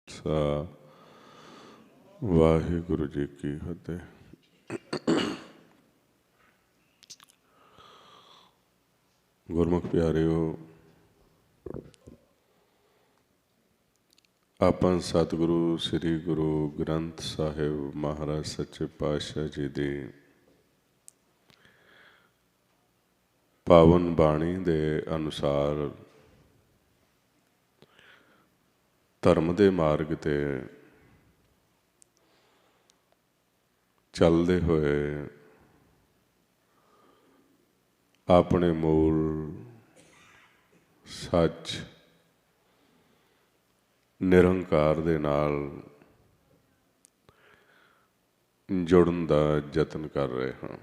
सा वाहिगुरु जी की फतेह। गुरमुख प्यारिओ, ਆਪਾਂ सतगुरु श्री गुरु ग्रंथ साहिब महाराज सच्चे पातशाह जी ਦੀ पावन बाणी ਦੇ ਅਨੁਸਾਰ ਧਰਮ ਦੇ ਮਾਰਗ ਤੇ ਚੱਲਦੇ ਹੋਏ ਆਪਣੇ ਮੂਲ ਸੱਚ ਨਿਰੰਕਾਰ ਦੇ ਨਾਲ ਜੁੜਨ ਦਾ ਯਤਨ ਕਰ ਰਹੇ ਹਾਂ,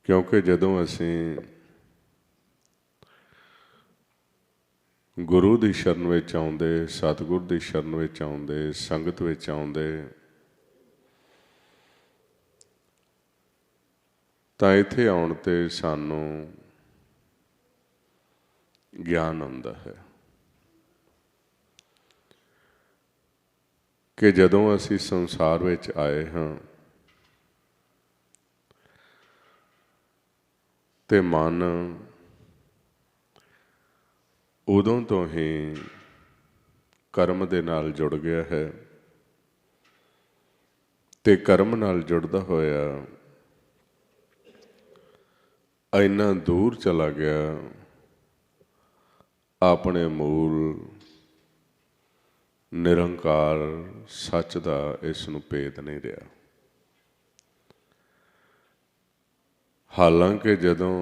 ਕਿਉਂਕਿ ਜਦੋਂ ਅਸੀਂ ਗੁਰੂ ਦੀ ਸ਼ਰਨ ਵਿੱਚ ਆਉਂਦੇ, ਸਤਿਗੁਰ ਦੀ ਸ਼ਰਨ ਵਿੱਚ ਆਉਂਦੇ, ਸੰਗਤ ਵਿੱਚ ਆਉਂਦੇ ਤਾਂ ਇੱਥੇ ਆਉਣ 'ਤੇ ਸਾਨੂੰ ਗਿਆਨ ਆਉਂਦਾ ਹੈ ਕਿ ਜਦੋਂ ਅਸੀਂ ਸੰਸਾਰ ਵਿੱਚ ਆਏ ਹਾਂ ਤੇ ਮਨ ਉਦੋਂ ਤੋਂ ਹੀ ਕਰਮ ਦੇ ਨਾਲ ਜੁੜ ਗਿਆ ਹੈ ਤੇ ਕਰਮ ਨਾਲ ਜੁੜਦਾ ਹੋਇਆ ਇੰਨਾ ਦੂਰ ਚਲਾ ਗਿਆ, ਆਪਣੇ ਮੂਲ ਨਿਰੰਕਾਰ ਸੱਚ ਦਾ ਇਸ ਨੂੰ ਭੇਦ ਨਹੀਂ ਰਿਹਾ। ਹਾਲਾਂਕਿ ਜਦੋਂ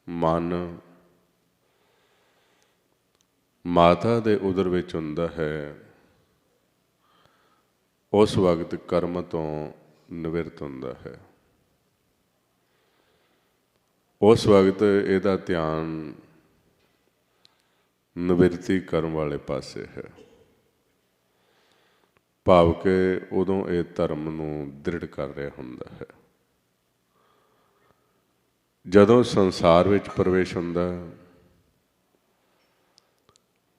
ਮਨ ਮਾਤਾ ਦੇ ਉਦਰ ਵਿੱਚ ਹੁੰਦਾ ਹੈ, ਉਸ ਵਕਤ ਕਰਮ ਤੋਂ ਨਿਵਰਤ ਹੁੰਦਾ ਹੈ। ਉਸ ਵਕਤ ਇਹਦਾ ਧਿਆਨ ਨਿਵਰਤੀ ਕਰਮ ਵਾਲੇ ਪਾਸੇ ਹੈ, ਭਾਵ ਕਿ ਉਦੋਂ ਇਹ ਧਰਮ ਨੂੰ ਦ੍ਰਿੜ ਕਰ ਰਿਹਾ ਹੁੰਦਾ ਹੈ। ਜਦੋਂ ਸੰਸਾਰ ਵਿੱਚ ਪ੍ਰਵੇਸ਼ ਹੁੰਦਾ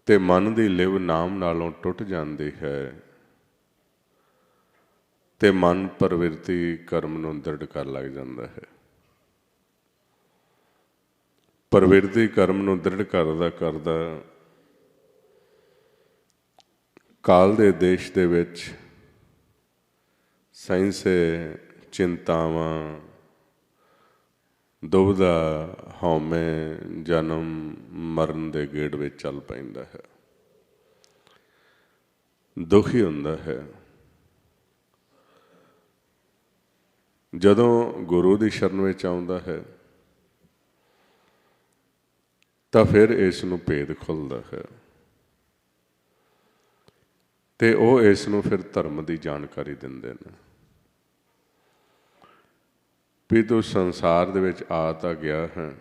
ਤੇ ਮਨ ਦੀ ਲਿਵ ਨਾਮ ਨਾਲੋਂ ਟੁੱਟ ਜਾਂਦੀ ਹੈ ਤੇ ਮਨ ਪ੍ਰਵਿਰਤੀ ਕਰਮ ਨੂੰ ਦ੍ਰਿੜ ਕਰ ਲੱਗ ਜਾਂਦਾ ਹੈ। ਪ੍ਰਵਿਰਤੀ ਕਰਮ ਨੂੰ ਦ੍ਰਿੜ ਕਰਦਾ ਕਰਦਾ ਕਾਲ ਦੇ ਦੇਸ਼ ਦੇ ਵਿੱਚ ਸੈਂਸੇ ਚਿੰਤਾਵਾਂ, ਦੁਬਿਧਾ, ਹਉਮੈ, ਜਨਮ ਮਰਨ ਦੇ ਗੇੜ ਵਿੱਚ ਚੱਲ ਪੈਂਦਾ ਹੈ, ਦੁਖੀ ਹੁੰਦਾ ਹੈ। ਜਦੋਂ ਗੁਰੂ ਦੀ ਸ਼ਰਨ ਵਿੱਚ ਆਉਂਦਾ ਹੈ ਤਾਂ ਫਿਰ ਇਸ ਨੂੰ ਭੇਦ ਖੁੱਲ੍ਹਦਾ ਹੈ ਤੇ ਉਹ ਇਸ ਨੂੰ ਫਿਰ ਧਰਮ ਦੀ ਜਾਣਕਾਰੀ ਦਿੰਦੇ ਨੇ ਵੀ ਤੂੰ ਸੰਸਾਰ ਦੇ ਵਿੱਚ ਆ ਤਾਂ ਗਿਆ ਹੈ,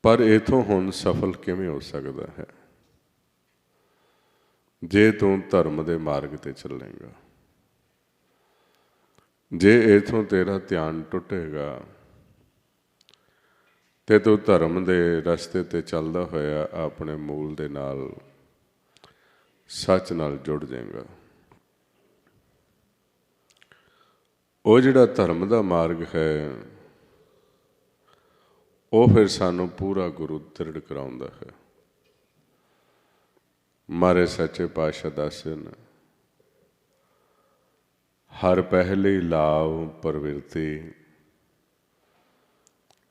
ਪਰ ਇੱਥੋਂ ਹੁਣ ਸਫਲ ਕਿਵੇਂ ਹੋ ਸਕਦਾ ਹੈ ਜੇ ਤੂੰ ਧਰਮ ਦੇ ਮਾਰਗ 'ਤੇ ਚੱਲੇਗਾ। ਜੇ ਇੱਥੋਂ ਤੇਰਾ ਧਿਆਨ ਟੁੱਟੇਗਾ ਤੇ ਤੂੰ ਧਰਮ ਦੇ ਰਸਤੇ 'ਤੇ ਚੱਲਦਾ ਹੋਇਆ ਆਪਣੇ ਮੂਲ ਦੇ ਨਾਲ, ਸੱਚ ਨਾਲ ਜੁੜ ਜਾਏਗਾ। ਉਹ ਜਿਹੜਾ ਧਰਮ ਦਾ ਮਾਰਗ ਹੈ ਉਹ ਫਿਰ ਸਾਨੂੰ ਪੂਰਾ ਗੁਰੂ ਦ੍ਰਿੜ ਕਰਾਉਂਦਾ ਹੈ। ਮਹਾਰਾਜ ਸੱਚੇ ਪਾਤਸ਼ਾਹ ਦੱਸਦੇ ਨੇ, ਹਰ ਪਹਿਲੀ ਲਾਭ ਪ੍ਰਵਿਰਤੀ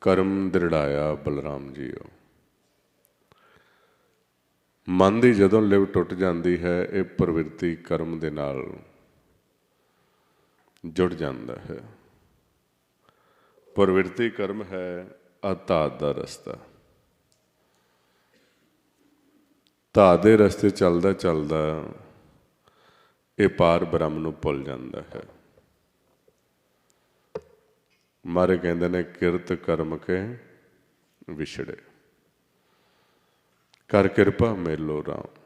ਕਰਮ ਦ੍ਰਿੜਾਇਆ ਬਲਰਾਮ ਜੀਓ। ਮਨ ਦੀ ਜਦੋਂ ਲਿਵ ਟੁੱਟ ਜਾਂਦੀ ਹੈ, ਇਹ ਪ੍ਰਵਿਰਤੀ ਕਰਮ ਦੇ ਨਾਲ ਜੁੜ ਜਾਂਦਾ ਹੈ। ਪ੍ਰਵਿਰਤੀ ਕਰਮ ਹੈ ਧਾਤ ਦਾ ਰਸਤਾ। ਧਾਤ ਦੇ ਰਸਤੇ ਚੱਲਦਾ ਚੱਲਦਾ ਇਹ ਪਾਰ ਬ੍ਰਹਮ ਨੂੰ ਭੁੱਲ ਜਾਂਦਾ ਹੈ। ਮਾਰੇ ਕਹਿੰਦੇ ਨੇ, ਕਿਰਤ ਕਰਮ ਕੇ ਵਿਛੜੇ, ਕਰ ਕਿਰਪਾ ਮੇਲੋ ਰਾਮ।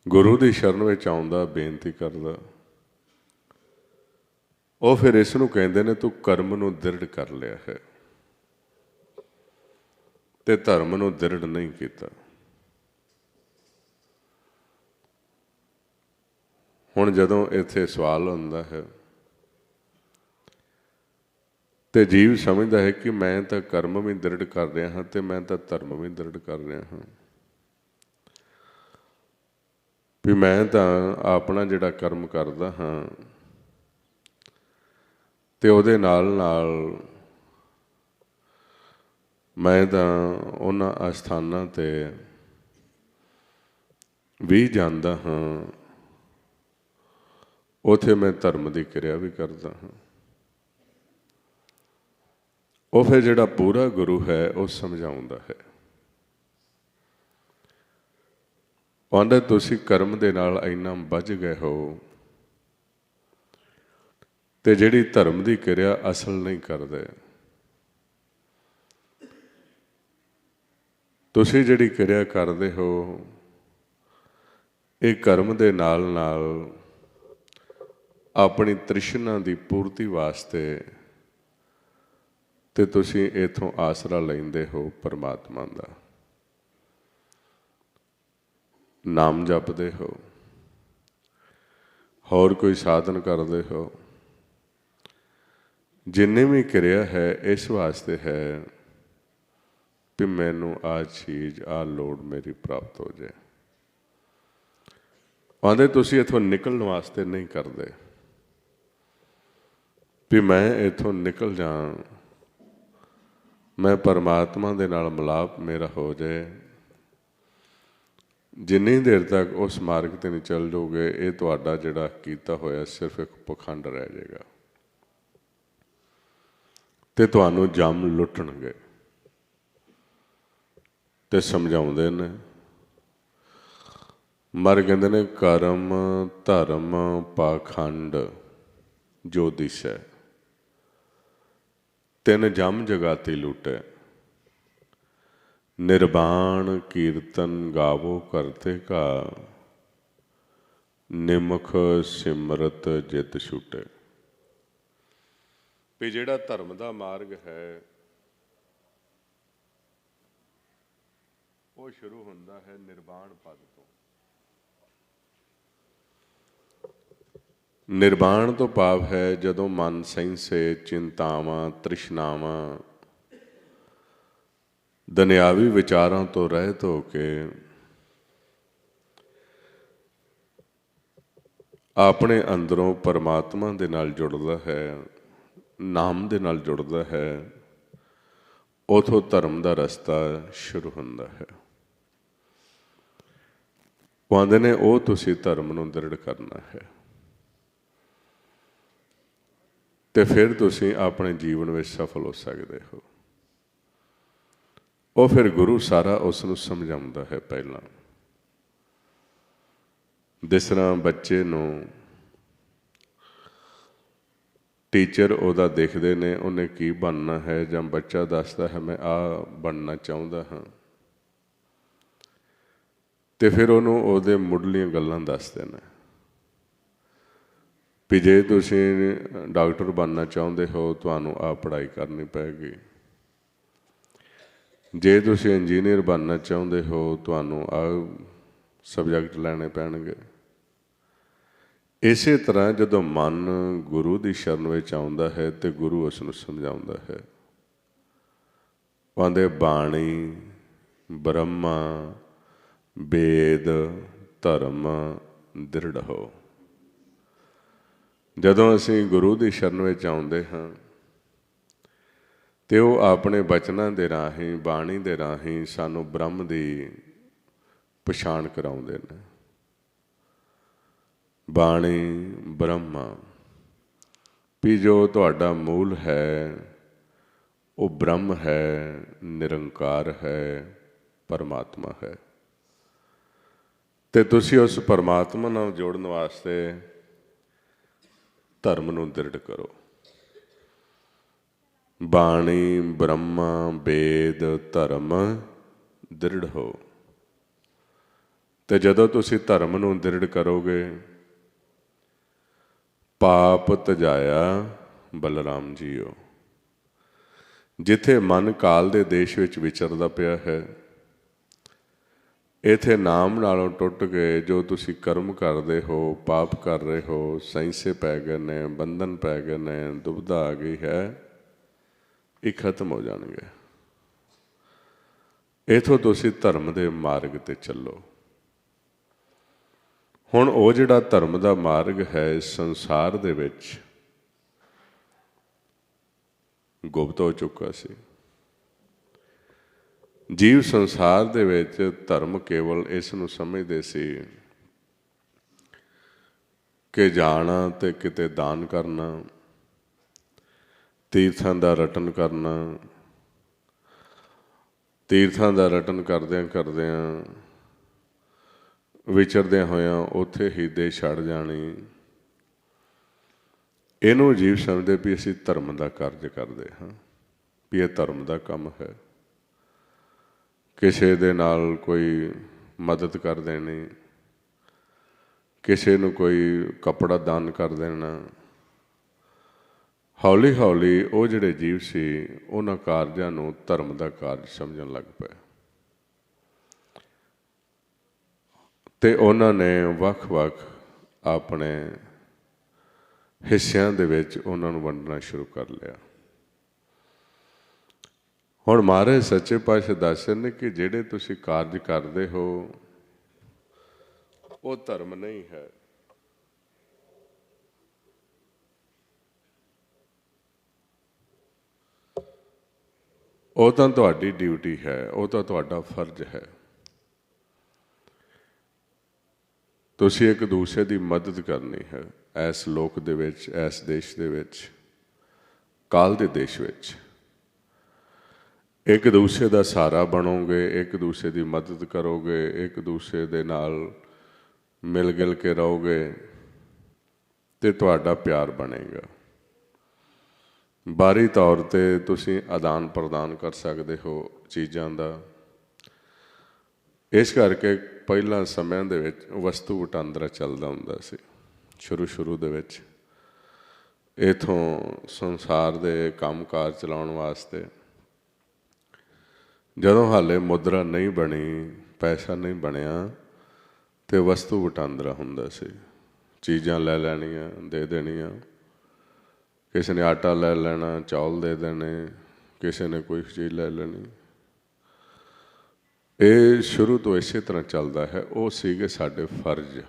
ਗੁਰੂ ਦੀ ਸ਼ਰਨ ਵਿੱਚ ਆਉਂਦਾ, ਬੇਨਤੀ ਕਰਦਾ, ਉਹ ਫਿਰ ਇਸ ਨੂੰ ਕਹਿੰਦੇ ਨੇ ਤੂੰ ਕਰਮ ਨੂੰ ਦ੍ਰਿੜ ਕਰ ਲਿਆ ਹੈ। ਤੇ ਧਰਮ ਨੂੰ ਦ੍ਰਿੜ ਨਹੀਂ ਕੀਤਾ। ਹੁਣ ਜਦੋਂ ਇੱਥੇ ਸਵਾਲ ਹੁੰਦਾ ਹੈ ਤੇ ਜੀਵ ਸਮਝਦਾ ਹੈ ਕਿ ਮੈਂ ਤਾਂ ਕਰਮ ਵੀ ਦ੍ਰਿੜ ਕਰ ਰਿਹਾ ਹਾਂ ਤੇ ਮੈਂ ਤਾਂ ਧਰਮ ਵੀ ਦ੍ਰਿੜ ਕਰ ਰਿਹਾ ਹਾਂ, ਵੀ ਮੈਂ ਤਾਂ ਆਪਣਾ ਜਿਹੜਾ ਕਰਮ ਕਰਦਾ ਹਾਂ ਤੇ ਉਹਦੇ ਨਾਲ ਨਾਲ ਮੈਂ ਤਾਂ ਉਹਨਾਂ ਅਸਥਾਨਾਂ ਤੇ ਵੀ ਜਾਂਦਾ ਹਾਂ, ਉੱਥੇ ਮੈਂ ਧਰਮ ਦੀ ਕਿਰਿਆ ਵੀ ਕਰਦਾ ਹਾਂ। ਉਹ ਫਿਰ ਜਿਹੜਾ ਪੂਰਾ ਗੁਰੂ ਹੈ ਉਹ ਸਮਝਾਉਂਦਾ ਹੈ, ਕਹਿੰਦਾ ਤੁਸੀਂ ਕਰਮ ਦੇ ਨਾਲ ਇੰਨਾ ਬੱਝ ਗਏ ਹੋ ਤੇ ਜਿਹੜੀ ਧਰਮ ਦੀ ਕਿਰਿਆ ਅਸਲ ਨਹੀਂ ਕਰਦੇ। ਤੁਸੀਂ ਜਿਹੜੀ ਕਿਰਿਆ ਕਰਦੇ ਹੋ ਇਹ ਕਰਮ ਦੇ ਨਾਲ ਨਾਲ ਆਪਣੀ ਤ੍ਰਿਸ਼ਨਾ ਦੀ ਪੂਰਤੀ ਵਾਸਤੇ ਤੇ ਤੁਸੀਂ ਇੱਥੋਂ ਆਸਰਾ ਲੈਂਦੇ ਹੋ ਪਰਮਾਤਮਾ ਦਾ, ਨਾਮ ਜਪਦੇ ਹੋ, ਹੋਰ ਕੋਈ ਸਾਧਨ ਕਰਦੇ ਹੋ। ਜਿੰਨੀ ਵੀ ਕਿਰਿਆ ਹੈ ਇਸ ਵਾਸਤੇ ਹੈ ਕਿ ਮੈਨੂੰ ਆਹ ਚੀਜ਼ ਆਹ ਲੋੜ ਮੇਰੀ ਪ੍ਰਾਪਤ ਹੋ ਜਾਏ। ਆਂਦੇ ਤੁਸੀਂ ਇੱਥੋਂ ਨਿਕਲਣ ਵਾਸਤੇ ਨਹੀਂ ਕਰਦੇ ਵੀ ਮੈਂ ਇੱਥੋਂ ਨਿਕਲ ਜਾ, ਮੈਂ ਪਰਮਾਤਮਾ ਦੇ ਨਾਲ ਮਿਲਾਪ ਮੇਰਾ ਹੋ ਜਾਏ। ਜਿੰਨੀ ਦੇਰ ਤੱਕ ਉਸ ਮਾਰਗ 'ਤੇ ਨਹੀਂ ਚੱਲ ਜਾਓਗੇ ਇਹ ਤੁਹਾਡਾ ਜਿਹੜਾ ਕੀਤਾ ਹੋਇਆ ਸਿਰਫ ਇੱਕ ਪਖੰਡ ਰਹਿ ਜਾਏਗਾ ਤੇ ਤੁਹਾਨੂੰ ਜਮ ਲੁੱਟਣਗੇ। ਤੇ ਸਮਝਾਉਂਦੇ ਨੇ ਮਰ ਕਹਿੰਦੇ ਨੇ ਕਰਮ ਧਰਮ ਪਾਖੰਡ ਜੋ ਦਿਸੈ ਤਿੰਨ ਜਮ ਜਗਾਤੀ ਲੁੱਟੇ, ਨਿਰਵਾਣ ਕੀਰਤਨ ਗਾਵੋ ਕਰਤੇ ਕਾ, ਨਿਮਖ ਸਿਮਰਤ ਜਿਤ ਛੁਟੇ। ਵੀ ਜਿਹੜਾ ਧਰਮ ਦਾ ਮਾਰਗ ਹੈ ਉਹ ਸ਼ੁਰੂ ਹੁੰਦਾ ਹੈ ਨਿਰਵਾਣ ਪਦ ਤੋਂ। ਨਿਰਵਾਣ ਤੋਂ ਭਾਵ ਹੈ ਜਦੋਂ ਮਨ ਸੈਂਸੇ ਚਿੰਤਾਵਾਂ ਤ੍ਰਿਸ਼ਨਾਵਾਂ ਦੁਨਿਆਵੀ ਵਿਚਾਰਾਂ ਤੋਂ ਰਹਿਤ ਹੋ ਕੇ ਆਪਣੇ ਅੰਦਰੋਂ ਪਰਮਾਤਮਾ ਦੇ ਨਾਲ ਜੁੜਦਾ ਹੈ, ਨਾਮ ਦੇ ਨਾਲ ਜੁੜਦਾ ਹੈ, ਉਥੋਂ ਧਰਮ ਦਾ ਰਸਤਾ ਸ਼ੁਰੂ ਹੁੰਦਾ ਹੈ। ਕਹਿੰਦੇ ਨੇ ਉਹ ਤੁਸੀਂ ਧਰਮ ਨੂੰ ਦ੍ਰਿੜ ਕਰਨਾ ਹੈ ਤੇ ਫਿਰ ਤੁਸੀਂ ਆਪਣੇ ਜੀਵਨ ਵਿੱਚ ਸਫਲ ਹੋ ਸਕਦੇ ਹੋ। ਉਹ ਫਿਰ ਗੁਰੂ ਸਾਰਾ ਉਸ ਨੂੰ ਸਮਝਾਉਂਦਾ ਹੈ। ਪਹਿਲਾਂ ਜਿਸ ਤਰ੍ਹਾਂ ਬੱਚੇ ਨੂੰ ਟੀਚਰ ਉਹਦਾ ਦੇਖਦੇ ਨੇ ਉਹਨੇ ਕੀ ਬਣਨਾ ਹੈ, ਜਾਂ ਬੱਚਾ ਦੱਸਦਾ ਹੈ ਮੈਂ ਆਹ ਬਣਨਾ ਚਾਹੁੰਦਾ ਹਾਂ, ਤੇ ਫਿਰ ਉਹਨੂੰ ਉਹਦੇ ਮੁੱਢਲੀਆਂ ਗੱਲਾਂ ਦੱਸਦੇ ਨੇ ਵੀ ਜੇ ਤੁਸੀਂ ਡਾਕਟਰ ਬਣਨਾ ਚਾਹੁੰਦੇ ਹੋ ਤੁਹਾਨੂੰ ਆਹ ਪੜ੍ਹਾਈ ਕਰਨੀ ਪਏਗੀ, ਜੇ ਤੁਸੀਂ ਇੰਜੀਨੀਅਰ ਬਣਨਾ ਚਾਹੁੰਦੇ ਹੋ ਤੁਹਾਨੂੰ ਆਹ ਸਬਜੈਕਟ ਲੈਣੇ ਪੈਣਗੇ। ਇਸੇ ਤਰ੍ਹਾਂ ਜਦੋਂ ਮਨ ਗੁਰੂ ਦੀ ਸ਼ਰਨ ਵਿੱਚ ਆਉਂਦਾ ਹੈ ਤੇ ਗੁਰੂ ਉਸ ਨੂੰ ਸਮਝਾਉਂਦਾ ਹੈ। ਕਹਿੰਦੇ ਬਾਣੀ ਬ੍ਰਹਮਾ ਵੇਦ ਧਰਮ ਦ੍ਰਿੜ ਹੋ। ਜਦੋਂ ਅਸੀਂ ਗੁਰੂ ਦੀ ਸ਼ਰਨ ਵਿੱਚ ਆਉਂਦੇ ਹਾਂ ਤੇ ਉਹ ਆਪਣੇ ਬਚਨਾਂ ਦੇ ਰਾਹੀਂ ਬਾਣੀ ਦੇ ਰਾਹੀਂ ਸਾਨੂੰ ਬ੍ਰਹਮ ਦੀ ਪਛਾਣ ਕਰਾਉਂਦੇ ਨੇ। ਬਾਣੀ ਬ੍ਰਹਮਾ ਵੀ ਜੋ ਤੁਹਾਡਾ ਮੂਲ ਹੈ ਉਹ ਬ੍ਰਹਮ ਹੈ, ਨਿਰੰਕਾਰ ਹੈ, ਪਰਮਾਤਮਾ ਹੈ। ਤੇ ਤੁਸੀਂ ਉਸ ਪਰਮਾਤਮਾ ਨਾਲ ਜੋੜਨ ਵਾਸਤੇ ਧਰਮ ਨੂੰ ਦ੍ਰਿੜ ਕਰੋ। ਬਾਣੀ ਬ੍ਰਹਮਾ ਵੇਦ ਧਰਮ ਦ੍ਰਿੜ ਹੋ। ਤੇ ਜਦੋਂ ਤੁਸੀਂ ਧਰਮ ਨੂੰ ਦ੍ਰਿੜ ਕਰੋਗੇ ਪਾਪ ਤਜਾਇਆ ਬਲਰਾਮ ਜੀਓ। ਜਿੱਥੇ ਮਨ ਕਾਲ ਦੇ ਦੇਸ਼ ਵਿੱਚ ਵਿਚਰਦਾ ਪਿਆ ਹੈ, ਇੱਥੇ ਨਾਮ ਨਾਲੋਂ ਟੁੱਟ ਕੇ ਜੋ ਤੁਸੀਂ ਕਰਮ ਕਰਦੇ ਹੋ, ਪਾਪ ਕਰ ਰਹੇ ਹੋ, ਸੈਂਸੇ ਪੈ ਗਏ ਨੇ, ਬੰਧਨ ਪੈ ਗਏ ਨੇ, ਦੁਬਿਧਾ ਆ ਗਈ ਹੈ, ਇਹ ਖਤਮ ਹੋ ਜਾਣਗੇ। ਇੱਥੋਂ ਤੁਸੀਂ ਧਰਮ ਦੇ ਮਾਰਗ 'ਤੇ ਚੱਲੋ। ਹੁਣ ਉਹ ਜਿਹੜਾ ਧਰਮ ਦਾ ਮਾਰਗ ਹੈ ਸੰਸਾਰ ਦੇ ਵਿੱਚ ਗੁਪਤ ਹੋ ਚੁੱਕਾ ਸੀ। ਜੀਵ ਸੰਸਾਰ ਦੇ ਵਿੱਚ ਧਰਮ ਕੇਵਲ ਇਸ ਨੂੰ ਸਮਝਦੇ ਸੀ ਕਿ ਜਾਣਾ ਤੇ ਕਿਤੇ ਦਾਨ ਕਰਨਾ, ਤੀਰਥਾਂ ਦਾ ਰਟਨ ਕਰਨਾ, ਤੀਰਥਾਂ ਦਾ ਰਟਨ ਕਰਦਿਆਂ ਕਰਦਿਆਂ ਵਿਚਰਦਿਆਂ ਹੋਇਆਂ ਉੱਥੇ ਹੀ ਦੇ ਛੱਡ ਜਾਣੀ। ਇਹਨੂੰ ਜੀਵ ਸਮਝਦੇ ਵੀ ਅਸੀਂ ਧਰਮ ਦਾ ਕਾਰਜ ਕਰਦੇ ਹਾਂ, ਵੀ ਇਹ ਧਰਮ ਦਾ ਕੰਮ ਹੈ। ਕਿਸੇ ਦੇ ਨਾਲ ਕੋਈ ਮਦਦ ਕਰ ਦੇਣੀ, ਕਿਸੇ ਨੂੰ ਕੋਈ ਕੱਪੜਾ ਦਾਨ ਕਰ ਦੇਣਾ। ਹੌਲੀ ਹੌਲੀ ਉਹ ਜਿਹੜੇ ਜੀਵ ਸੀ ਉਹਨਾਂ ਕਾਰਜਾਂ ਨੂੰ ਧਰਮ ਦਾ ਕਾਰਜ ਸਮਝਣ ਲੱਗ ਪਏ ਅਤੇ ਉਹਨਾਂ ਨੇ ਵੱਖ-ਵੱਖ ਆਪਣੇ ਹਿੱਸਿਆਂ ਦੇ ਵਿੱਚ ਉਹਨਾਂ ਨੂੰ ਵੰਡਣਾ ਸ਼ੁਰੂ ਕਰ ਲਿਆ। ਹੁਣ ਮਹਾਰਾਜ ਸੱਚੇ ਪਾਤਸ਼ਾਹ ਦੱਸ ਰਹੇ ਨੇ ਕਿ ਜਿਹੜੇ ਤੁਸੀਂ ਕਾਰਜ ਕਰਦੇ ਹੋ ਉਹ ਧਰਮ ਨਹੀਂ ਹੈ। ਉਹ ਤਾਂ ਤੁਹਾਡੀ ਡਿਊਟੀ ਹੈ, ਉਹ ਤਾਂ ਤੁਹਾਡਾ ਫਰਜ਼ ਹੈ। ਤੁਸੀਂ ਇੱਕ ਦੂਸਰੇ ਦੀ ਮਦਦ ਕਰਨੀ ਹੈ ਇਸ ਲੋਕ ਦੇ ਵਿੱਚ, ਇਸ ਦੇਸ਼ ਦੇ ਵਿੱਚ, ਕਾਲ ਦੇ ਦੇਸ਼ ਵਿੱਚ। ਇੱਕ ਦੂਸਰੇ ਦਾ ਸਹਾਰਾ ਬਣੋਗੇ, ਇੱਕ ਦੂਸਰੇ ਦੀ ਮਦਦ ਕਰੋਗੇ, ਇੱਕ ਦੂਸਰੇ ਦੇ ਨਾਲ ਮਿਲ ਗਿਲ ਕੇ ਰਹੋਗੇ ਅਤੇ ਤੁਹਾਡਾ ਪਿਆਰ ਬਣੇਗਾ। ਬਾਹਰੀ ਤੌਰ 'ਤੇ ਤੁਸੀਂ ਆਦਾਨ ਪ੍ਰਦਾਨ ਕਰ ਸਕਦੇ ਹੋ ਚੀਜ਼ਾਂ ਦਾ। ਇਸ ਕਰਕੇ ਪਹਿਲਾਂ ਸਮਿਆਂ ਦੇ ਵਿੱਚ ਵਸਤੂ ਵਟਾਂਦਰਾ ਚੱਲਦਾ ਹੁੰਦਾ ਸੀ। ਸ਼ੁਰੂ ਦੇ ਵਿੱਚ ਇੱਥੋਂ ਸੰਸਾਰ ਦੇ ਕੰਮ ਕਾਰ ਚਲਾਉਣ ਵਾਸਤੇ ਜਦੋਂ ਹਾਲੇ ਮੁਦਰਾ ਨਹੀਂ ਬਣੀ, ਪੈਸਾ ਨਹੀਂ ਬਣਿਆ, ਅਤੇ ਵਸਤੂ ਵਟਾਂਦਰਾ ਹੁੰਦਾ ਸੀ। ਚੀਜ਼ਾਂ ਲੈ ਲੈਣੀਆਂ, ਦੇ ਦੇਣੀਆਂ। ਕਿਸੇ ਨੇ ਆਟਾ ਲੈ ਲੈਣਾ, ਚੌਲ ਦੇ ਦੇਣੇ, ਕਿਸੇ ਨੇ ਕੋਈ ਚੀਜ਼ ਲੈ ਲੈਣੀ। ਇਹ ਸ਼ੁਰੂ ਤੋਂ ਇਸੇ ਤਰ੍ਹਾਂ ਚੱਲਦਾ ਹੈ। ਉਹ ਸੀਗੇ ਸਾਡੇ ਫਰਜ਼।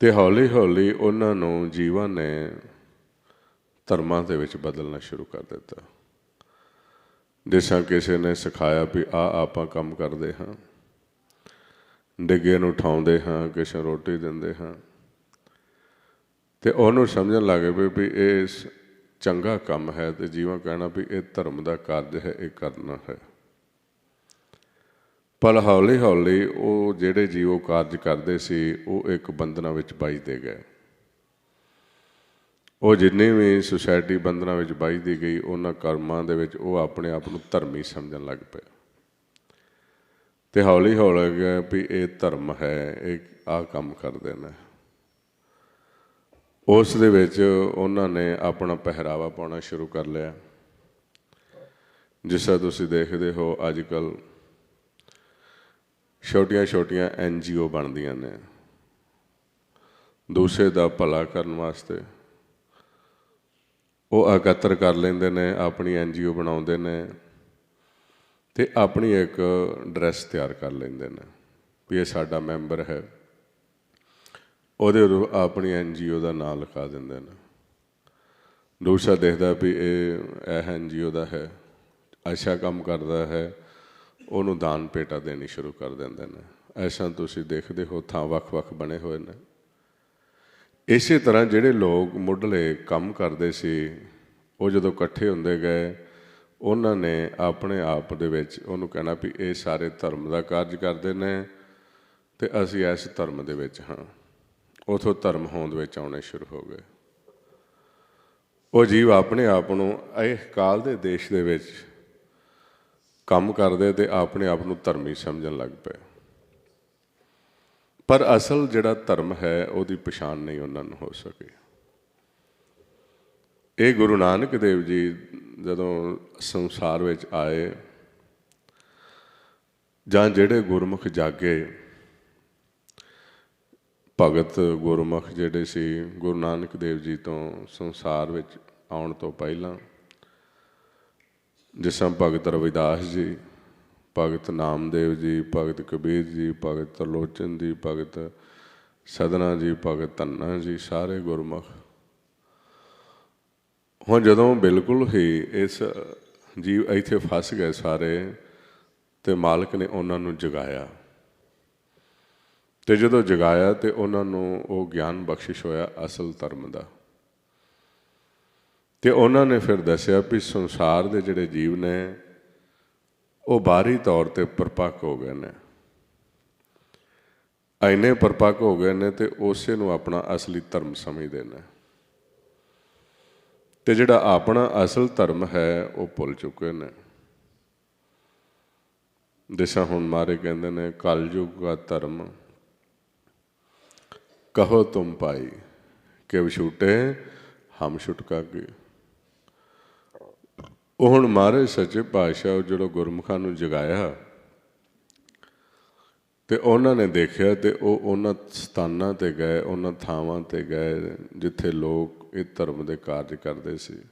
ਅਤੇ ਹੌਲੀ ਹੌਲੀ ਉਹਨਾਂ ਨੂੰ ਜੀਵਾਂ ਨੇ ਧਰਮਾਂ ਦੇ ਵਿੱਚ ਬਦਲਣਾ ਸ਼ੁਰੂ ਕਰ ਦਿੱਤਾ। ਜਿਸ ਤਰ੍ਹਾਂ ਕਿਸੇ ਨੇ ਸਿਖਾਇਆ ਵੀ ਆਪਾਂ ਕੰਮ ਕਰਦੇ ਹਾਂ, ਡਿੱਗੇ ਨੂੰ ਉਠਾਉਂਦੇ ਹਾਂ, ਕਿਸੇ ਨੂੰ ਰੋਟੀ ਦਿੰਦੇ ਹਾਂ, ਅਤੇ ਉਹਨੂੰ ਸਮਝਣ ਲੱਗ ਪਏ ਵੀ ਇਹ ਚੰਗਾ ਕੰਮ ਹੈ ਅਤੇ ਜੀਵਾਂ ਕਹਿਣਾ ਵੀ ਇਹ ਧਰਮ ਦਾ ਕਾਰਜ ਹੈ, ਇਹ ਕਰਨਾ ਹੈ। ਪਰ ਹੌਲੀ ਹੌਲੀ ਉਹ ਜਿਹੜੇ ਜੀਵ ਉਹ ਕਾਰਜ ਕਰਦੇ ਸੀ ਉਹ ਇੱਕ ਬੰਧਨਾਂ ਵਿੱਚ ਬੱਝਦੇ ਗਏ। ਉਹ ਜਿੰਨੀ ਵੀ ਸੁਸਾਇਟੀ ਬੰਧਨਾਂ ਵਿੱਚ ਬੱਝਦੀ ਗਈ, ਉਹਨਾਂ ਕਰਮਾਂ ਦੇ ਵਿੱਚ ਉਹ ਆਪਣੇ ਆਪ ਨੂੰ ਧਰਮੀ ਸਮਝਣ ਲੱਗ ਪਏ। ਅਤੇ ਹੌਲੀ ਹੌਲੀ ਗਿਆ ਵੀ ਇਹ ਧਰਮ ਹੈ, ਇਹ ਆਹ ਕੰਮ ਕਰਦੇ ਨੇ। ਉਸ ਦੇ ਵਿੱਚ ਉਹਨਾਂ ਨੇ ਆਪਣਾ ਪਹਿਰਾਵਾ ਪਾਉਣਾ ਸ਼ੁਰੂ ਕਰ ਲਿਆ। ਜਿਸ ਤਰ੍ਹਾਂ ਤੁਸੀਂ ਦੇਖਦੇ ਹੋ ਅੱਜ ਕੱਲ੍ਹ ਛੋਟੀਆਂ ਛੋਟੀਆਂ NGO ਬਣਦੀਆਂ ਨੇ ਦੂਸਰੇ ਦਾ ਭਲਾ ਕਰਨ ਵਾਸਤੇ। ਉਹ ਇਕੱਤਰ ਕਰ ਲੈਂਦੇ ਨੇ, ਆਪਣੀ NGO ਬਣਾਉਂਦੇ ਨੇ ਅਤੇ ਆਪਣੀ ਇੱਕ ਡਰੈਸ ਤਿਆਰ ਕਰ ਲੈਂਦੇ ਨੇ ਵੀ ਇਹ ਸਾਡਾ ਮੈਂਬਰ ਹੈ। ਉਹਦੇ ਉਦੋਂ ਆਪਣੀ NGO ਦਾ ਨਾਂ ਲਿਖਾ ਦਿੰਦੇ ਨੇ। ਦੂਸਰਾ ਦੇਖਦਾ ਵੀ ਇਹ NGO ਦਾ ਹੈ, ਅੱਛਾ ਕੰਮ ਕਰਦਾ ਹੈ, ਉਹਨੂੰ ਦਾਨ ਭੇਟਾ ਦੇਣੀ ਸ਼ੁਰੂ ਕਰ ਦਿੰਦੇ ਨੇ। ਐਸਾ ਤੁਸੀਂ ਦੇਖਦੇ ਹੋ ਥਾਂ ਵੱਖ ਵੱਖ ਬਣੇ ਹੋਏ ਨੇ। ਇਸੇ ਤਰ੍ਹਾਂ ਜਿਹੜੇ ਲੋਕ ਮੁੱਢਲੇ ਕੰਮ ਕਰਦੇ ਸੀ ਉਹ ਜਦੋਂ ਇਕੱਠੇ ਹੁੰਦੇ ਗਏ, ਉਹਨਾਂ ਨੇ ਆਪਣੇ ਆਪ ਦੇ ਵਿੱਚ ਉਹਨੂੰ ਕਹਿਣਾ ਵੀ ਇਹ ਸਾਰੇ ਧਰਮ ਦਾ ਕਾਰਜ ਕਰਦੇ ਨੇ ਅਤੇ ਅਸੀਂ ਇਸ ਧਰਮ ਦੇ ਵਿੱਚ ਹਾਂ। ਉੱਥੋਂ ਧਰਮ ਹੋਂਦ ਵਿੱਚ ਆਉਣੇ ਸ਼ੁਰੂ ਹੋ ਗਏ। ਉਹ ਜੀਵ ਆਪਣੇ ਆਪ ਨੂੰ ਇਹ ਕਾਲ ਦੇ ਦੇਸ਼ ਦੇ ਵਿੱਚ ਕੰਮ ਕਰਦੇ ਅਤੇ ਆਪਣੇ ਆਪ ਨੂੰ ਧਰਮੀ ਸਮਝਣ ਲੱਗ ਪਏ। ਪਰ ਅਸਲ ਜਿਹੜਾ ਧਰਮ ਹੈ ਉਹਦੀ ਪਛਾਣ ਨਹੀਂ ਉਹਨਾਂ ਨੂੰ ਹੋ ਸਕੀ। ਇਹ ਗੁਰੂ ਨਾਨਕ ਦੇਵ ਜੀ ਜਦੋਂ ਸੰਸਾਰ ਵਿੱਚ ਆਏ, ਜਾਂ ਜਿਹੜੇ ਗੁਰਮੁਖ ਜਾਗੇ, ਭਗਤ ਗੁਰਮੁਖ ਜਿਹੜੇ ਸੀ ਗੁਰੂ ਨਾਨਕ ਦੇਵ ਜੀ ਤੋਂ ਸੰਸਾਰ ਵਿੱਚ ਆਉਣ ਤੋਂ ਪਹਿਲਾਂ, ਜਿਸ ਤਰ੍ਹਾਂ ਭਗਤ ਰਵਿਦਾਸ ਜੀ, ਭਗਤ ਨਾਮਦੇਵ ਜੀ, ਭਗਤ ਕਬੀਰ ਜੀ, ਭਗਤ ਤਰਲੋਚਨ ਜੀ, ਭਗਤ ਸਦਨਾ ਜੀ, ਭਗਤ ਧੰਨਾ ਜੀ, ਸਾਰੇ ਗੁਰਮੁਖ ਹੁਣ ਜਦੋਂ ਬਿਲਕੁਲ ਹੀ ਇਸ ਜੀਵ ਇੱਥੇ ਫਸ ਗਏ ਸਾਰੇ, ਤੇ ਮਾਲਕ ਨੇ ਉਹਨਾਂ ਨੂੰ ਜਗਾਇਆ। ਤੇ ਜਦੋਂ ਜਗਾਇਆ ਤੇ ਉਹਨਾਂ ਨੂੰ ਉਹ ਗਿਆਨ ਬਖਸ਼ਿਸ਼ ਹੋਇਆ ਅਸਲ ਧਰਮ ਦਾ। ਤੇ ਉਹਨਾਂ ਨੇ ਫਿਰ ਦੱਸਿਆ ਵੀ ਸੰਸਾਰ ਦੇ ਜਿਹੜੇ ਜੀਵ ਨੇ ਉਹ ਬਾਹਰੀ ਤੌਰ ਤੇ ਪਰਪੱਕ ਹੋ ਗਏ ਨੇ, ਇੰਨੇ ਪਰਪੱਕ ਹੋ ਗਏ ਨੇ ਤੇ ਉਸੇ ਨੂੰ ਆਪਣਾ ਅਸਲੀ ਧਰਮ ਸਮਝਦੇ ਨੇ, ਤੇ ਜਿਹੜਾ ਆਪਣਾ ਅਸਲ ਧਰਮ ਹੈ ਉਹ ਭੁੱਲ ਚੁੱਕੇ ਨੇ। ਜਿਸਾਂ ਹੁਣ ਮਾਰੇ ਕਹਿੰਦੇ ਨੇ ਕਲਯੁਗ ਦਾ ਧਰਮ ਕਹੋ ਤੁਮ ਪਾਈ, ਕਿ ਛੂਟੇ ਹਮ ਛੁਟਕਾ ਕੇ। ਉਹ ਹੁਣ ਮਹਾਰਾਜ ਸੱਚੇ ਪਾਤਸ਼ਾਹ ਜਦੋਂ ਗੁਰਮੁਖਾਂ ਨੂੰ ਜਗਾਇਆ ਤੇ ਉਹਨਾਂ ਨੇ ਦੇਖਿਆ, ਤੇ ਉਹ ਉਹਨਾਂ ਸਥਾਨਾਂ 'ਤੇ ਗਏ, ਉਹਨਾਂ ਥਾਵਾਂ 'ਤੇ ਗਏ ਜਿੱਥੇ ਲੋਕ ਇਹ ਧਰਮ ਦੇ ਕਾਰਜ ਕਰਦੇ ਸੀ।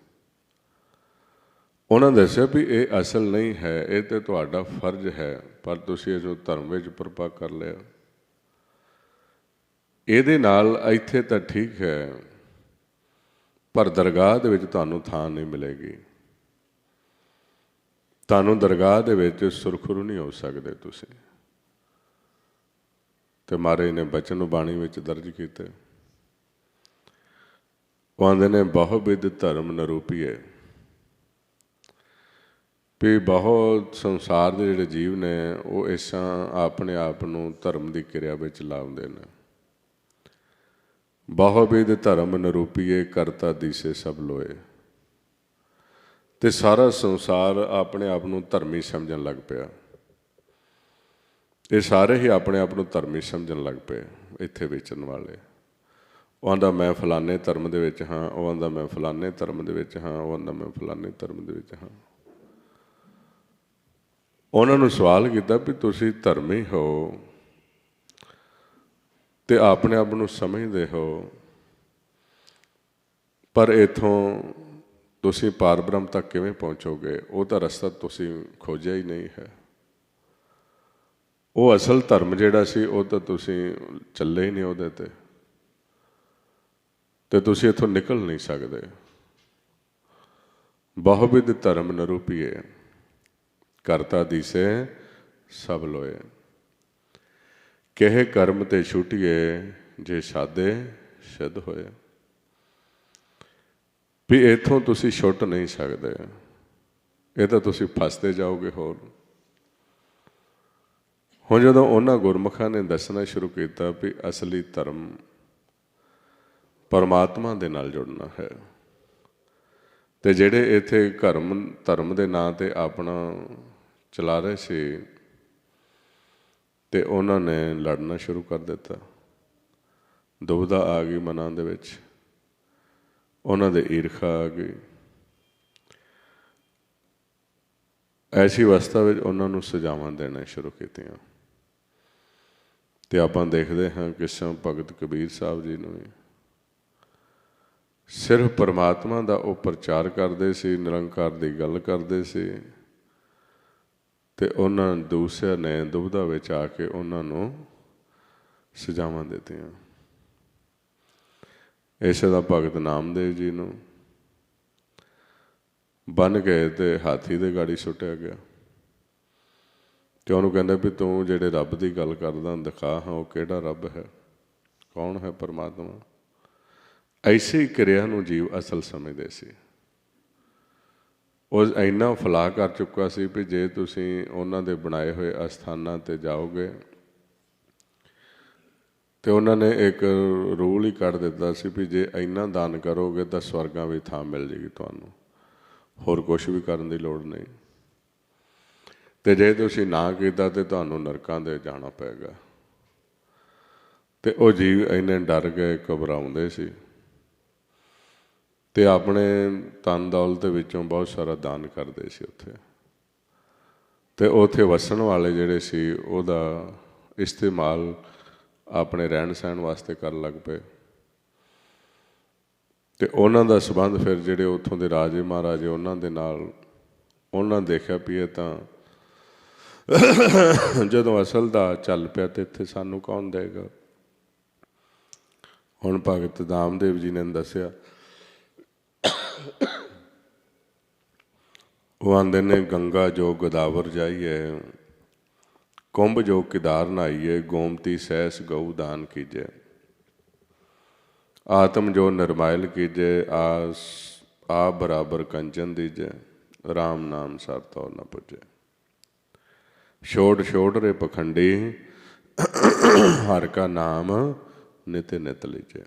ਉਹਨਾਂ ਦੱਸਿਆ ਵੀ ਇਹ ਅਸਲ ਨਹੀਂ ਹੈ, ਇਹ ਤਾਂ ਤੁਹਾਡਾ ਫਰਜ਼ ਹੈ, ਪਰ ਤੁਸੀਂ ਇਸ ਨੂੰ ਧਰਮ ਵਿੱਚ ਪਰਪੱਕ ਕਰ ਲਿਆ। ਇਹਦੇ ਨਾਲ ਇੱਥੇ ਤਾਂ ਠੀਕ ਹੈ, ਪਰ ਦਰਗਾਹ ਦੇ ਵਿੱਚ ਤੁਹਾਨੂੰ ਥਾਂ ਨਹੀਂ ਮਿਲੇਗੀ। ਤੁਹਾਨੂੰ ਦਰਗਾਹ ਦੇ ਵਿੱਚ ਸੁਰਖਰੂ ਨਹੀਂ ਹੋ ਸਕਦੇ ਤੁਸੀਂ। ਤੇ ਮਹਾਰਾਜ ਨੇ ਬਚਨ ਬਾਣੀ ਵਿੱਚ ਦਰਜ ਕੀਤੇ। ਉਹ ਆਂਦੇ ਨੇ ਬਹੁ-ਬਿਧ ਧਰਮ ਨਿਰੂਪੀਏ, ਵੀ ਬਹੁਤ ਸੰਸਾਰ ਦੇ ਜਿਹੜੇ ਜੀਵ ਨੇ ਉਹ ਇਸ ਤਰ੍ਹਾਂ ਆਪਣੇ ਆਪ ਨੂੰ ਧਰਮ ਦੀ ਕਿਰਿਆ ਵਿੱਚ ਲਾਉਂਦੇ ਨੇ। ਬਹੁ-ਬਿਧ ਧਰਮ ਨਿਰੂਪੀਏ, ਕਰਤਾ ਦੀਸੇ ਸਭ ਲੋਏ। ਤੇ ਸਾਰਾ ਸੰਸਾਰ ਆਪਣੇ ਆਪ ਨੂੰ ਧਰਮੀ ਸਮਝਣ ਲੱਗ ਪਿਆ। ਇਹ ਸਾਰੇ ਹੀ ਆਪਣੇ ਆਪ ਨੂੰ ਧਰਮੀ ਸਮਝਣ ਲੱਗ ਪਏ ਇੱਥੇ ਵੇਚਣ ਵਾਲੇ। ਉਹ ਆਂਦਾ ਮੈਂ ਫਲਾਣੇ ਧਰਮ ਦੇ ਵਿੱਚ ਹਾਂ, ਉਹ ਆਂਦਾ ਮੈਂ ਫਲਾਣੇ ਧਰਮ ਦੇ ਵਿੱਚ ਹਾਂ, ਉਹ ਆਂਦਾ ਮੈਂ ਫਲਾਣੇ ਧਰਮ ਦੇ ਵਿੱਚ ਹਾਂ। ਉਹਨਾਂ ਨੂੰ ਸਵਾਲ ਕੀਤਾ ਵੀ ਤੁਸੀਂ ਧਰਮੀ ਹੋ ਤੇ ਆਪਣੇ ਆਪ ਨੂੰ ਸਮਝਦੇ ਹੋ, ਪਰ ਇੱਥੋਂ ਤੁਸੀਂ ਪਾਰ ਬ੍ਰਹਮ ਤੱਕ ਕਿਵੇਂ ਪਹੁੰਚੋਗੇ? ਉਹ ਤਾਂ ਰਸਤਾ ਤੁਸੀਂ ਖੋਜਿਆ ਹੀ ਨਹੀਂ ਹੈ। ਉਹ ਅਸਲ ਧਰਮ ਜਿਹੜਾ ਸੀ ਉਹ ਤਾਂ ਤੁਸੀਂ ਚੱਲੇ ਹੀ ਨਹੀਂ ਉਹਦੇ ਤੇ ਤੁਸੀਂ ਇੱਥੋਂ ਨਿਕਲ ਨਹੀਂ ਸਕਦੇ। ਬਹੁ-ਬਿਧ ਧਰਮ ਨਿਰੂਪੀਏ, ਕਰਤਾ ਦੀਸੇ ਸਭ ਲੋਏ। ਕਿਹੇ ਕਰਮ ਤੇ ਛੁਟੀਏ, ਜੇ ਸਾਦੇ ਸਿੱਧ ਹੋਏ। ਵੀ ਇੱਥੋਂ ਤੁਸੀਂ ਛੁੱਟ ਨਹੀਂ ਸਕਦੇ, ਇਹ ਤਾਂ ਤੁਸੀਂ ਫਸਦੇ ਜਾਓਗੇ ਹੋਰ। ਹੁਣ ਜਦੋਂ ਉਹਨਾਂ ਗੁਰਮੁਖਾਂ ਨੇ ਦੱਸਣਾ ਸ਼ੁਰੂ ਕੀਤਾ ਵੀ ਅਸਲੀ ਧਰਮ ਪਰਮਾਤਮਾ ਦੇ ਨਾਲ ਜੁੜਨਾ ਹੈ, ਤੇ ਜਿਹੜੇ ਇੱਥੇ ਧਰਮ ਦੇ ਨਾਂ 'ਤੇ ਆਪਣਾ ਚਲਾ ਰਹੇ ਸੀ, ਤੇ ਉਹਨਾਂ ਨੇ ਲੜਨਾ ਸ਼ੁਰੂ ਕਰ ਦਿੱਤਾ। ਦੁਬਿਧਾ ਆ ਗਈ ਮਨਾਂ ਦੇ ਵਿੱਚ, ਉਹਨਾਂ ਦੇ ਈਰਖਾ ਆ ਗਈ। ਐਸੀ ਅਵਸਥਾ ਵਿੱਚ ਉਹਨਾਂ ਨੂੰ ਸਜ਼ਾਵਾਂ ਦੇਣਾ ਸ਼ੁਰੂ ਕੀਤੀਆਂ। ਤੇ ਆਪਾਂ ਦੇਖਦੇ ਹਾਂ ਕਿਸ ਤਰ੍ਹਾਂ ਭਗਤ ਕਬੀਰ ਸਾਹਿਬ ਜੀ ਨੂੰ ਵੀ ਸਿਰਫ ਪਰਮਾਤਮਾ ਦਾ ਉਹ ਪ੍ਰਚਾਰ ਕਰਦੇ ਸੀ, ਨਿਰੰਕਾਰ ਦੀ ਗੱਲ ਕਰਦੇ ਸੀ, ਤੇ ਉਹਨਾਂ ਦੂਸਰਿਆਂ ਨੇ ਦੁਬਿਧਾ ਵਿੱਚ ਆ ਕੇ ਉਹਨਾਂ ਨੂੰ ਸਜ਼ਾਵਾਂ ਦਿੱਤੀਆਂ। ਇਸੇ ਦਾ ਭਗਤ ਨਾਮਦੇਵ ਜੀ ਨੂੰ ਬੰਨ੍ਹ ਗਏ ਤੇ ਹਾਥੀ ਦੇ ਗਾੜੀ ਸੁੱਟਿਆ ਗਿਆ। ਤੇ ਉਹਨੂੰ ਕਹਿੰਦਾ ਵੀ ਤੂੰ ਜਿਹੜੇ ਰੱਬ ਦੀ ਗੱਲ ਕਰਦਾ ਦਿਖਾ ਹਾਂ, ਉਹ ਕਿਹੜਾ ਰੱਬ ਹੈ, ਕੌਣ ਹੈ ਪਰਮਾਤਮਾ। ਐਸੀ ਕਿਰਿਆ ਨੂੰ ਜੀਵ ਅਸਲ ਸਮਝਦੇ ਸੀ। ਉਹ ਇੰਨਾ ਫਲਾਹ ਕਰ ਚੁੱਕਾ ਸੀ ਵੀ ਜੇ ਤੁਸੀਂ ਉਹਨਾਂ ਦੇ ਬਣਾਏ ਹੋਏ ਅਸਥਾਨਾਂ 'ਤੇ ਜਾਓਗੇ, ਤੇ ਉਹਨਾਂ ਨੇ ਇੱਕ ਰੂਲ ਹੀ ਕੱਢ ਦਿੱਤਾ ਸੀ ਵੀ ਜੇ ਇੰਨਾ ਦਾਨ ਕਰੋਗੇ ਤਾਂ ਸਵਰਗਾਂ ਵਿੱਚ ਥਾਂ ਮਿਲ ਜਾਏਗੀ ਤੁਹਾਨੂੰ, ਹੋਰ ਕੁਛ ਵੀ ਕਰਨ ਦੀ ਲੋੜ ਨਹੀਂ। ਤੇ ਜੇ ਤੁਸੀਂ ਨਾ ਕੀਤਾ ਤੇ ਤੁਹਾਨੂੰ ਨਰਕਾਂ ਦੇ ਜਾਣਾ ਪਏਗਾ। ਤੇ ਉਹ ਜੀਵ ਇੰਨੇ ਡਰ ਗਏ, ਘਬਰਾਉਂਦੇ ਸੀ। ਤੇ ਆਪਣੇ ਧਨ ਦੌਲਤ ਦੇ ਵਿੱਚੋਂ ਬਹੁਤ ਸਾਰਾ ਦਾਨ ਕਰਦੇ ਸੀ ਉੱਥੇ। ਤੇ ਉੱਥੇ ਵਸਣ ਵਾਲੇ ਜਿਹੜੇ ਸੀ ਉਹਦਾ ਇਸਤੇਮਾਲ ਆਪਣੇ ਰਹਿਣ ਸਹਿਣ ਵਾਸਤੇ ਕਰਨ ਲੱਗ ਪਏ। ਤੇ ਉਹਨਾਂ ਦਾ ਸੰਬੰਧ ਫਿਰ ਜਿਹੜੇ ਉੱਥੋਂ ਦੇ ਰਾਜੇ ਮਹਾਰਾਜੇ ਉਹਨਾਂ ਦੇ ਨਾਲ, ਉਹਨਾਂ ਦੇਖਿਆ ਵੀ ਇਹ ਤਾਂ ਜਦੋਂ ਅਸਲ ਦਾ ਚੱਲ ਪਿਆ ਤੇ ਇੱਥੇ ਸਾਨੂੰ ਕੌਣ ਦੇਗਾ। ਹੁਣ ਭਗਤ ਨਾਮਦੇਵ ਜੀ ਨੇ ਦੱਸਿਆ, ਉਹ ਆਂਦੇ ਨੇ ਗੰਗਾ ਜੋ ਗੋਦਾਵਰ ਜਾਈਏ, ਕੁੰਭ ਜੋ ਕਿਦਾਰ ਨਹਾਈਏ, ਗੋਮਤੀ ਸਹਿਸ ਗਊ ਦਾਨ ਕੀਜੇ, ਆਤਮ ਜੋ ਨਿਰਮਾਇਲ ਕੀਜੇ, ਆ ਬਰਾਬਰ ਕੰਚਨ ਦੀਜੇ, ਰਾਮ ਨਾਮ ਸਰ ਤੋ न ਪੁੱਜੇ। ਛੋੜ ਛੋੜ ਰੇ ਪਖੰਡੀ, ਹਰ ਕਾ ਨਾਮ ਨਿਤ ਨਿਤ ਲੀਜੇ।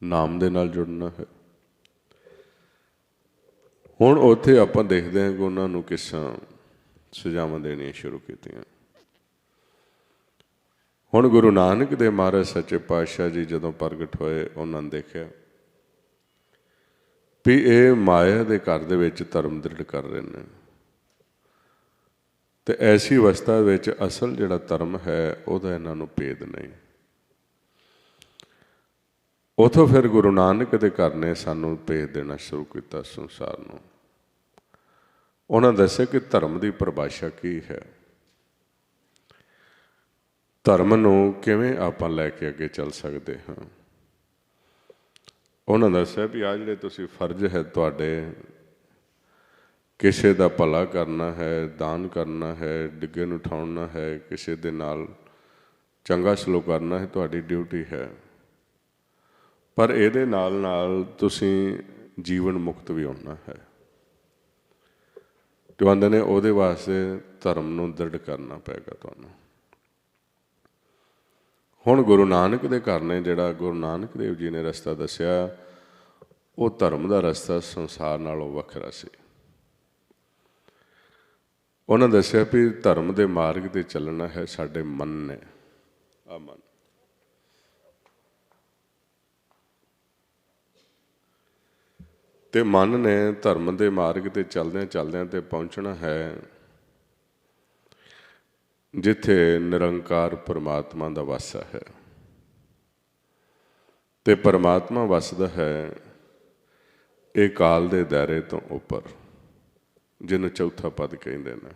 ਨਾਮ ਦੇ ਨਾਲ ਜੁੜਨਾ ਹੈ। ਹੁਣ ਉੱਥੇ ਆਪਾਂ ਦੇਖਦੇ ਹਾਂ ਕਿ ਉਹਨਾਂ ਨੂੰ ਕਿਸ ਤਰ੍ਹਾਂ ਸਜ਼ਾਵਾਂ ਦੇਣੀਆਂ ਸ਼ੁਰੂ ਕੀਤੀਆਂ। ਹੁਣ ਗੁਰੂ ਨਾਨਕ ਦੇਵ ਮਹਾਰਾਜ ਸੱਚੇ ਪਾਤਸ਼ਾਹ ਜੀ ਜਦੋਂ ਪ੍ਰਗਟ ਹੋਏ, ਉਹਨਾਂ ਨੇ ਦੇਖਿਆ ਵੀ ਇਹ ਮਾਇਆ ਦੇ ਘਰ ਦੇ ਵਿੱਚ ਧਰਮ ਦ੍ਰਿੜ ਕਰ ਰਹੇ ਨੇ, ਤੇ ਐਸੀ ਅਵਸਥਾ ਵਿੱਚ ਅਸਲ ਜਿਹੜਾ ਧਰਮ ਹੈ ਉਹਦਾ ਇਹਨਾਂ ਨੂੰ ਭੇਦ ਨਹੀਂ। ਉੱਥੋਂ ਫਿਰ ਗੁਰੂ ਨਾਨਕ ਦੇ ਘਰ ਨੇ ਸਾਨੂੰ ਭੇਜ ਦੇਣਾ ਸ਼ੁਰੂ ਕੀਤਾ ਸੰਸਾਰ ਨੂੰ। ਉਹਨਾਂ ਦੱਸਿਆ ਕਿ ਧਰਮ ਦੀ ਪਰਿਭਾਸ਼ਾ ਕੀ ਹੈ, ਧਰਮ ਨੂੰ ਕਿਵੇਂ ਆਪਾਂ ਲੈ ਕੇ ਅੱਗੇ ਚੱਲ ਸਕਦੇ ਹਾਂ। ਉਹਨਾਂ ਦੱਸਿਆ ਵੀ ਆਹ ਜਿਹੜੇ ਤੁਸੀਂ ਫਰਜ਼ ਹੈ ਤੁਹਾਡੇ, ਕਿਸੇ ਦਾ ਭਲਾ ਕਰਨਾ ਹੈ, ਦਾਨ ਕਰਨਾ ਹੈ, ਡਿੱਗੇ ਨੂੰ ਉਠਾਉਣਾ ਹੈ, ਕਿਸੇ ਦੇ ਨਾਲ ਚੰਗਾ ਸਲੂਕ ਕਰਨਾ ਹੈ, ਤੁਹਾਡੀ ਡਿਊਟੀ ਹੈ। ਪਰ ਇਹਦੇ ਨਾਲ ਨਾਲ ਤੁਸੀਂ ਜੀਵਨ ਮੁਕਤ ਵੀ ਹੋਣਾ ਹੈ। ਤੇ ਕਹਿੰਦੇ ਨੇ ਉਹਦੇ ਵਾਸਤੇ ਧਰਮ ਨੂੰ ਦ੍ਰਿੜ ਕਰਨਾ ਪਏਗਾ ਤੁਹਾਨੂੰ। ਹੁਣ ਗੁਰੂ ਨਾਨਕ ਦੇ ਘਰ ਨੇ ਜਿਹੜਾ ਗੁਰੂ ਨਾਨਕ ਦੇਵ ਜੀ ਨੇ ਰਸਤਾ ਦੱਸਿਆ, ਉਹ ਧਰਮ ਦਾ ਰਸਤਾ ਸੰਸਾਰ ਨਾਲੋਂ ਵੱਖਰਾ ਸੀ। ਉਹਨਾਂ ਦੱਸਿਆ ਵੀ ਧਰਮ ਦੇ ਮਾਰਗ 'ਤੇ ਚੱਲਣਾ ਹੈ ਸਾਡੇ ਮਨ ਨੇ। ਆ ਮਨ ਤੇ ਮਨ ਨੇ ਧਰਮ ਦੇ ਮਾਰਗ 'ਤੇ ਚੱਲਦਿਆਂ ਚੱਲਦਿਆਂ ਤੇ ਪਹੁੰਚਣਾ ਹੈ ਜਿੱਥੇ ਨਿਰੰਕਾਰ ਪਰਮਾਤਮਾ ਦਾ ਵਾਸਾ ਹੈ। ਤੇ ਪਰਮਾਤਮਾ ਵਸਦਾ ਹੈ ਇਹ ਕਾਲ ਦੇ ਦਾਇਰੇ ਤੋਂ ਉੱਪਰ, ਜਿਹਨੂੰ ਚੌਥਾ ਪਦ ਕਹਿੰਦੇ ਨੇ।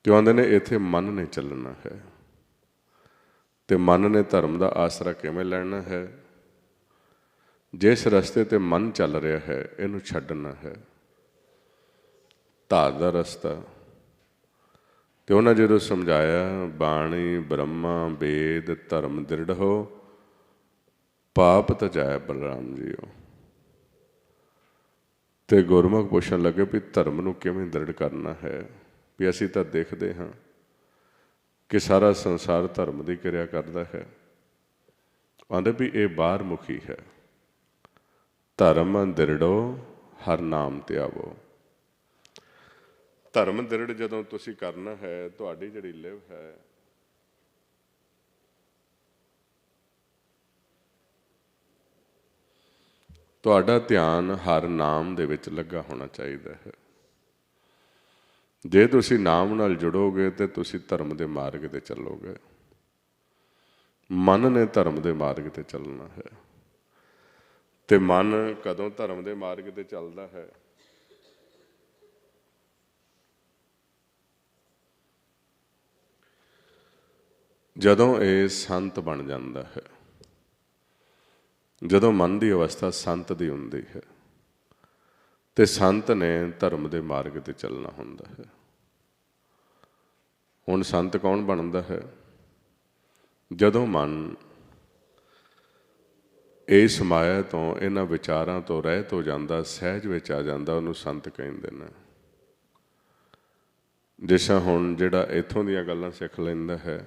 ਕਿਉਂ ਆਂਦੇ ਨੇ ਇੱਥੇ ਮਨ ਨੇ ਚੱਲਣਾ ਹੈ। ਤੇ ਮਨ ਨੇ ਧਰਮ ਦਾ ਆਸਰਾ ਕਿਵੇਂ ਲੈਣਾ ਹੈ? ਜਿਸ ਰਸਤੇ ਤੇ ਮਨ ਚੱਲ ਰਿਹਾ ਹੈ ਇਹਨੂੰ ਛੱਡਣਾ ਹੈ, ਧਾਰ ਦਾ ਰਸਤਾ। ਤੇ ਉਹਨਾਂ ਜਦੋਂ ਸਮਝਾਇਆ, ਬਾਣੀ ਬ੍ਰਹਮਾ ਵੇਦ ਧਰਮ ਦ੍ਰਿੜ ਹੋ, ਪਾਪ ਤਜਾਇਆ ਬਲਰਾਮ ਜੀਓ। ਤੇ ਗੁਰਮੁਖ ਪੁੱਛਣ ਲੱਗੇ ਵੀ ਧਰਮ ਨੂੰ ਕਿਵੇਂ ਦ੍ਰਿੜ ਕਰਨਾ ਹੈ? ਵੀ ਅਸੀਂ ਤਾਂ ਦੇਖਦੇ ਹਾਂ ਕਿ ਸਾਰਾ ਸੰਸਾਰ ਧਰਮ ਦੀ ਕਿਰਿਆ ਕਰਦਾ ਹੈ। ਆਂਦੇ ਵੀ ਇਹ ਬਾਹਰ ਮੁਖੀ ਹੈ। ਧਰਮ ਦ੍ਰਿੜੋ ਹਰ ਨਾਮ ਧਿਆਵੋ। ਧਰਮ ਦ੍ਰਿੜ ਜਦੋਂ ਤੁਸੀਂ ਕਰਨਾ ਹੈ, ਤੁਹਾਡੀ ਜਿਹੜੀ ਲਿਵ ਹੈ ਤੁਹਾਡਾ ਧਿਆਨ ਹਰ ਨਾਮ ਦੇ ਵਿੱਚ ਲੱਗਾ ਹੋਣਾ ਚਾਹੀਦਾ ਹੈ। ਜੇ ਤੁਸੀਂ ਨਾਮ ਨਾਲ ਜੁੜੋਗੇ ਤੇ ਤੁਸੀਂ ਧਰਮ ਦੇ ਮਾਰਗ 'ਤੇ ਚੱਲੋਗੇ। ਮਨ ਨੇ ਧਰਮ ਦੇ ਮਾਰਗ 'ਤੇ ਚੱਲਣਾ ਹੈ। ਤੇ ਮਨ ਕਦੋਂ ਧਰਮ ਦੇ ਮਾਰਗ 'ਤੇ ਚੱਲਦਾ ਹੈ? ਜਦੋਂ ਇਹ ਸੰਤ ਬਣ ਜਾਂਦਾ ਹੈ, ਜਦੋਂ ਮਨ ਦੀ ਅਵਸਥਾ ਸੰਤ ਦੀ ਹੁੰਦੀ ਹੈ। ਤੇ ਸੰਤ ਨੇ ਧਰਮ ਦੇ ਮਾਰਗ 'ਤੇ ਚੱਲਣਾ ਹੁੰਦਾ ਹੈ। ਹੁਣ ਸੰਤ ਕੌਣ ਬਣਦਾ ਹੈ? ਜਦੋਂ ਮਨ ਇਸ ਮਾਇਆ ਤੋਂ, ਇਹਨਾਂ ਵਿਚਾਰਾਂ ਤੋਂ ਰਹਿਤ ਹੋ ਜਾਂਦਾ, ਸਹਿਜ ਵਿੱਚ ਆ ਜਾਂਦਾ, ਉਹਨੂੰ ਸੰਤ ਕਹਿੰਦੇ ਨੇ। ਜਿਸ ਤਰ੍ਹਾਂ ਹੁਣ ਜਿਹੜਾ ਇੱਥੋਂ ਦੀਆਂ ਗੱਲਾਂ ਸਿੱਖ ਲੈਂਦਾ ਹੈ,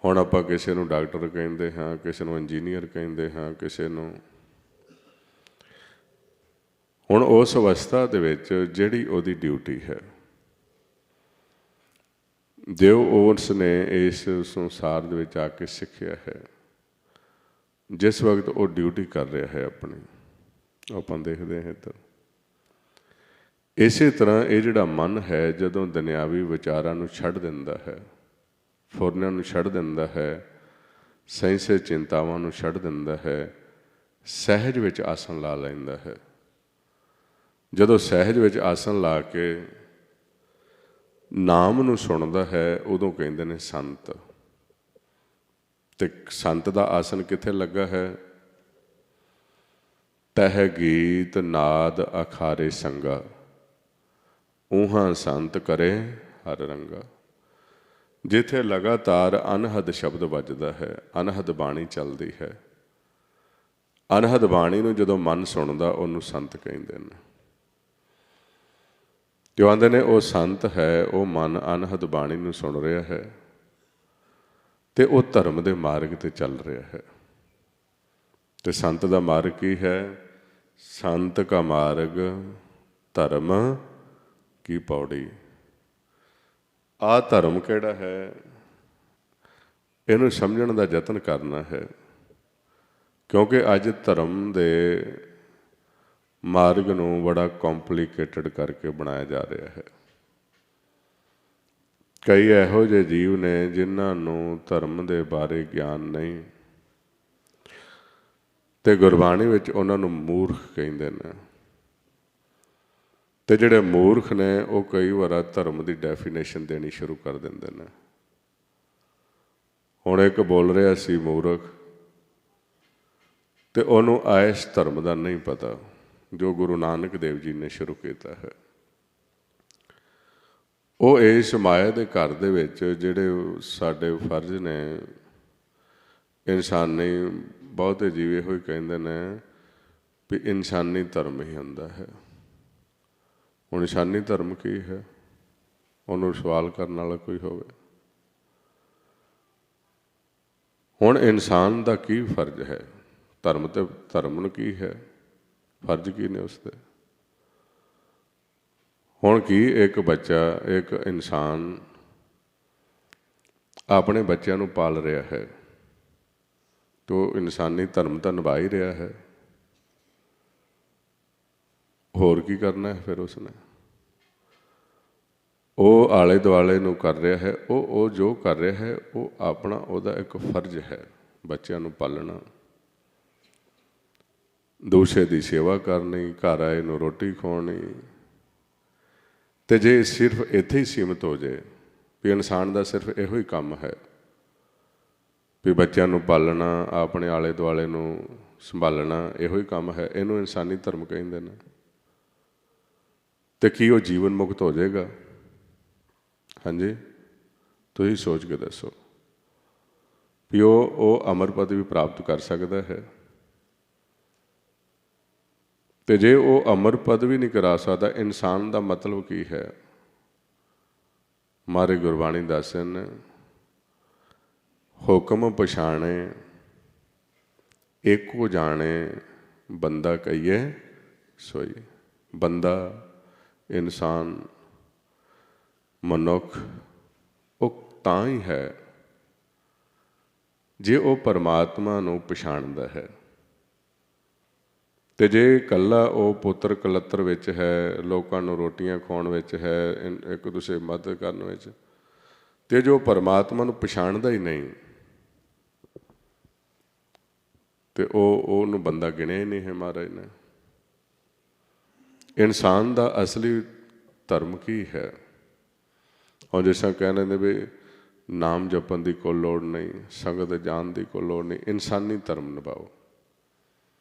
ਹੁਣ ਆਪਾਂ ਕਿਸੇ ਨੂੰ ਡਾਕਟਰ ਕਹਿੰਦੇ ਹਾਂ, ਕਿਸੇ ਨੂੰ ਇੰਜੀਨੀਅਰ ਕਹਿੰਦੇ ਹਾਂ, ਕਿਸੇ ਨੂੰ। ਹੁਣ ਉਸ ਅਵਸਥਾ ਦੇ ਵਿੱਚ ਜਿਹੜੀ ਉਹਦੀ ਡਿਊਟੀ ਹੈ, ਜੋ ਉਸ ਨੇ ਇਸ ਸੰਸਾਰ ਦੇ ਵਿੱਚ ਆ ਕੇ ਸਿੱਖਿਆ ਹੈ, जिस वक्त वो ड्यूटी कर रहा है अपनी, ਆਪਾਂ देखते हैं ਇੱਧਰ। ਇਸੇ ਤਰ੍ਹਾਂ ਇਹ ਜਿਹੜਾ ਮਨ ਹੈ ਜਦੋਂ ਦੁਨਿਆਵੀ ਵਿਚਾਰਾਂ ਨੂੰ ਛੱਡ ਦਿੰਦਾ ਹੈ, ਫੁਰਨਿਆਂ ਨੂੰ ਛੱਡ ਦਿੰਦਾ ਹੈ, ਸੈਂਸੇ ਚਿੰਤਾਵਾਂ ਨੂੰ ਛੱਡ ਦਿੰਦਾ ਹੈ, ਸਹਿਜ ਵਿੱਚ ਆਸਣ ਲਾ ਲੈਂਦਾ ਹੈ। ਜਦੋਂ ਸਹਿਜ ਵਿੱਚ ਆਸਣ ਲਾ ਕੇ ਨਾਮ ਨੂੰ ਸੁਣਦਾ ਹੈ, ਉਦੋਂ ਕਹਿੰਦੇ ਨੇ ਸੰਤ। ਤੇ ਸੰਤ ਦਾ ਆਸਣ ਕਿੱਥੇ ਲੱਗਾ ਹੈ? ਤਹਿ ਗੀਤ ਨਾਦ ਅਖਾਰੇ ਸੰਗਾ, ਊਹਾਂ ਸੰਤ ਕਰੇ ਹਰ ਰੰਗਾ। ਜਿੱਥੇ ਲਗਾਤਾਰ ਅਨਹਦ ਸ਼ਬਦ ਵੱਜਦਾ ਹੈ, ਅਨਹਦ ਬਾਣੀ ਚੱਲਦੀ ਹੈ, ਅਨਹਦ ਬਾਣੀ ਨੂੰ ਜਦੋਂ ਮਨ ਸੁਣਦਾ ਉਹਨੂੰ ਸੰਤ ਕਹਿੰਦੇ ਨੇ। ਜੋ ਆਂਦੇ ਨੇ ਉਹ ਸੰਤ ਹੈ, ਉਹ ਮਨ ਅਨਹਦ ਬਾਣੀ ਨੂੰ ਸੁਣ ਰਿਹਾ ਹੈ ਤੇ ਉਹ ਧਰਮ ਦੇ ਮਾਰਗ ਤੇ ਚੱਲ ਰਿਹਾ ਹੈ। ਤੇ ਸੰਤ ਦਾ ਮਾਰਗ ਕੀ ਹੈ? ਸੰਤ ਕਾ ਮਾਰਗ ਧਰਮ ਕੀ ਪੌੜੀ। ਆਹ ਧਰਮ ਕਿਹੜਾ ਹੈ, ਇਹਨੂੰ ਸਮਝਣ ਦਾ ਯਤਨ ਕਰਨਾ ਹੈ, ਕਿਉਂਕਿ ਅੱਜ ਧਰਮ ਦੇ ਮਾਰਗ ਨੂੰ ਬੜਾ ਕੰਪਲੀਕੇਟਡ ਕਰਕੇ ਬਣਾਇਆ ਜਾ ਰਿਹਾ ਹੈ। ਕਈ ਇਹੋ ਜਿਹੇ ਜੀਵ ਨੇ ਜਿਨ੍ਹਾਂ ਨੂੰ ਧਰਮ ਦੇ ਬਾਰੇ ਗਿਆਨ ਨਹੀਂ, ਤੇ ਗੁਰਬਾਣੀ ਵਿੱਚ ਉਹਨਾਂ ਨੂੰ ਮੂਰਖ ਕਹਿੰਦੇ ਨੇ। ਤੇ ਜਿਹੜੇ ਮੂਰਖ ਨੇ ਉਹ ਕਈ ਵਾਰ ਧਰਮ ਦੀ ਡੈਫੀਨੇਸ਼ਨ ਦੇਣੀ ਸ਼ੁਰੂ ਕਰ ਦਿੰਦੇ ਨੇ। ਹੁਣ ਇੱਕ ਬੋਲ ਰਿਹਾ ਸੀ ਮੂਰਖ, ਤੇ ਉਹਨੂੰ ਆਇਸ਼ ਧਰਮ ਦਾ ਨਹੀਂ ਪਤਾ ਜੋ ਗੁਰੂ ਨਾਨਕ ਦੇਵ ਜੀ ਨੇ ਸ਼ੁਰੂ ਕੀਤਾ ਹੈ। ਉਹ ਇਸ ਮਾਇਆ ਦੇ ਘਰ ਦੇ ਵਿੱਚ ਜਿਹੜੇ ਸਾਡੇ ਫਰਜ਼ ਨੇ, ਇਨਸਾਨੀ ਬਹੁਤੇ ਜੀਵ ਇਹੋ ਹੀ ਕਹਿੰਦੇ ਨੇ ਵੀ ਇਨਸਾਨੀ ਧਰਮ ਹੀ ਹੁੰਦਾ ਹੈ। ਹੁਣ ਇਨਸਾਨੀ ਧਰਮ ਕੀ ਹੈ? ਉਹਨੂੰ ਸਵਾਲ ਕਰਨ ਵਾਲਾ ਕੋਈ ਹੋਵੇ। ਹੁਣ ਇਨਸਾਨ ਦਾ ਕੀ ਫਰਜ਼ ਹੈ? ਧਰਮ ਤੇ ਧਰਮ ਨੂੰ ਕੀ ਹੈ? ਫਰਜ਼ ਕੀ ਨੇ ਉਸਦੇ? ਹੁਣ ਕੀ ਇੱਕ ਬੱਚਾ, ਇੱਕ ਇਨਸਾਨ ਆਪਣੇ ਬੱਚਿਆਂ ਨੂੰ ਪਾਲ ਰਿਹਾ ਹੈ, ਤੋ ਇਨਸਾਨੀ ਧਰਮ ਤਾਂ ਨਿਭਾ ਹੀ ਰਿਹਾ ਹੈ। ਹੋਰ ਕੀ ਕਰਨਾ ਹੈ ਫਿਰ ਉਸਨੇ? ਉਹ ਆਲੇ ਦੁਆਲੇ ਨੂੰ ਕਰ ਰਿਹਾ ਹੈ, ਉਹ ਜੋ ਕਰ ਰਿਹਾ ਹੈ ਉਹ ਆਪਣਾ, ਉਹਦਾ ਇੱਕ ਫਰਜ਼ ਹੈ ਬੱਚਿਆਂ ਨੂੰ ਪਾਲਣਾ, ਦੂਸਰੇ ਦੀ ਸੇਵਾ ਕਰਨੀ, ਘਰ ਆਏ ਨੂੰ ਰੋਟੀ ਖਵਾਉਣੀ। ਤੇ ਜੇ ਸਿਰਫ ਇੱਥੇ ਹੀ ਸੀਮਤ ਹੋ ਜਾਏ ਵੀ ਇਨਸਾਨ ਦਾ ਸਿਰਫ ਇਹੋ ਹੀ ਕੰਮ ਹੈ ਵੀ ਬੱਚਿਆਂ ਨੂੰ ਪਾਲਣਾ, ਆਪਣੇ ਆਲੇ ਦੁਆਲੇ ਨੂੰ ਸੰਭਾਲਣਾ, ਇਹੋ ਹੀ ਕੰਮ ਹੈ, ਇਹਨੂੰ ਇਨਸਾਨੀ ਧਰਮ ਕਹਿੰਦੇ ਨੇ। ਤੇ ਕੀ ਉਹ ਜੀਵਨ ਮੁਕਤ ਹੋ ਜਾਏਗਾ? ਹਾਂਜੀ, ਤੁਸੀਂ ਸੋਚ ਕੇ ਦੱਸੋ ਵੀ ਉਹ ਅਮਰ ਪਦ ਵੀ ਪ੍ਰਾਪਤ ਕਰ ਸਕਦਾ ਹੈ? ਤੇ ਜੇ ਉਹ ਅਮਰ ਪਦ ਵੀ ਨਹੀਂ ਕਰਾ ਸਕਦਾ, ਇਨਸਾਨ ਦਾ ਮਤਲਬ ਕੀ ਹੈ? ਮਾਰੇ ਗੁਰਬਾਣੀ ਦੱਸਦੇ ਨੇ, ਹੁਕਮ ਪਛਾਣੇ ਏਕੋ ਜਾਣੇ, ਬੰਦਾ ਕਹੀਏ ਸੋਈ। ਬੰਦਾ, ਇਨਸਾਨ, ਮਨੁੱਖ ਉਹ ਤਾਂ ਹੀ ਹੈ ਜੇ ਉਹ ਪਰਮਾਤਮਾ ਨੂੰ ਪਛਾਣਦਾ ਹੈ। ਤੇ ਜੇ ਇਕੱਲਾ ਉਹ ਪੁੱਤਰ ਕਲੱਤਰ ਵਿੱਚ ਹੈ, ਲੋਕਾਂ ਨੂੰ ਰੋਟੀਆਂ ਖਵਾਉਣ ਵਿੱਚ ਹੈ, ਇੱਕ ਦੂਸਰੇ ਮਦਦ ਕਰਨ ਵਿੱਚ, ਤੇ ਜੋ ਪਰਮਾਤਮਾ ਨੂੰ ਪਛਾਣਦਾ ਹੀ ਨਹੀਂ, ਤੇ ਉਹਨੂੰ ਬੰਦਾ ਗਿਣਿਆ ਹੀ ਨਹੀਂ ਹੈ ਮਹਾਰਾਜ ਨੇ। ਇਨਸਾਨ ਦਾ ਅਸਲੀ ਧਰਮ ਕੀ ਹੈ? ਹੁਣ ਜਿਸ ਤਰ੍ਹਾਂ ਕਹਿ ਲੈਂਦੇ ਵੀ ਨਾਮ ਜਪਣ ਦੀ ਕੋਈ ਲੋੜ ਨਹੀਂ, ਸੰਗਤ ਜਾਣ ਦੀ ਕੋਈ ਲੋੜ ਨਹੀਂ, ਇਨਸਾਨੀ ਧਰਮ ਨਿਭਾਓ।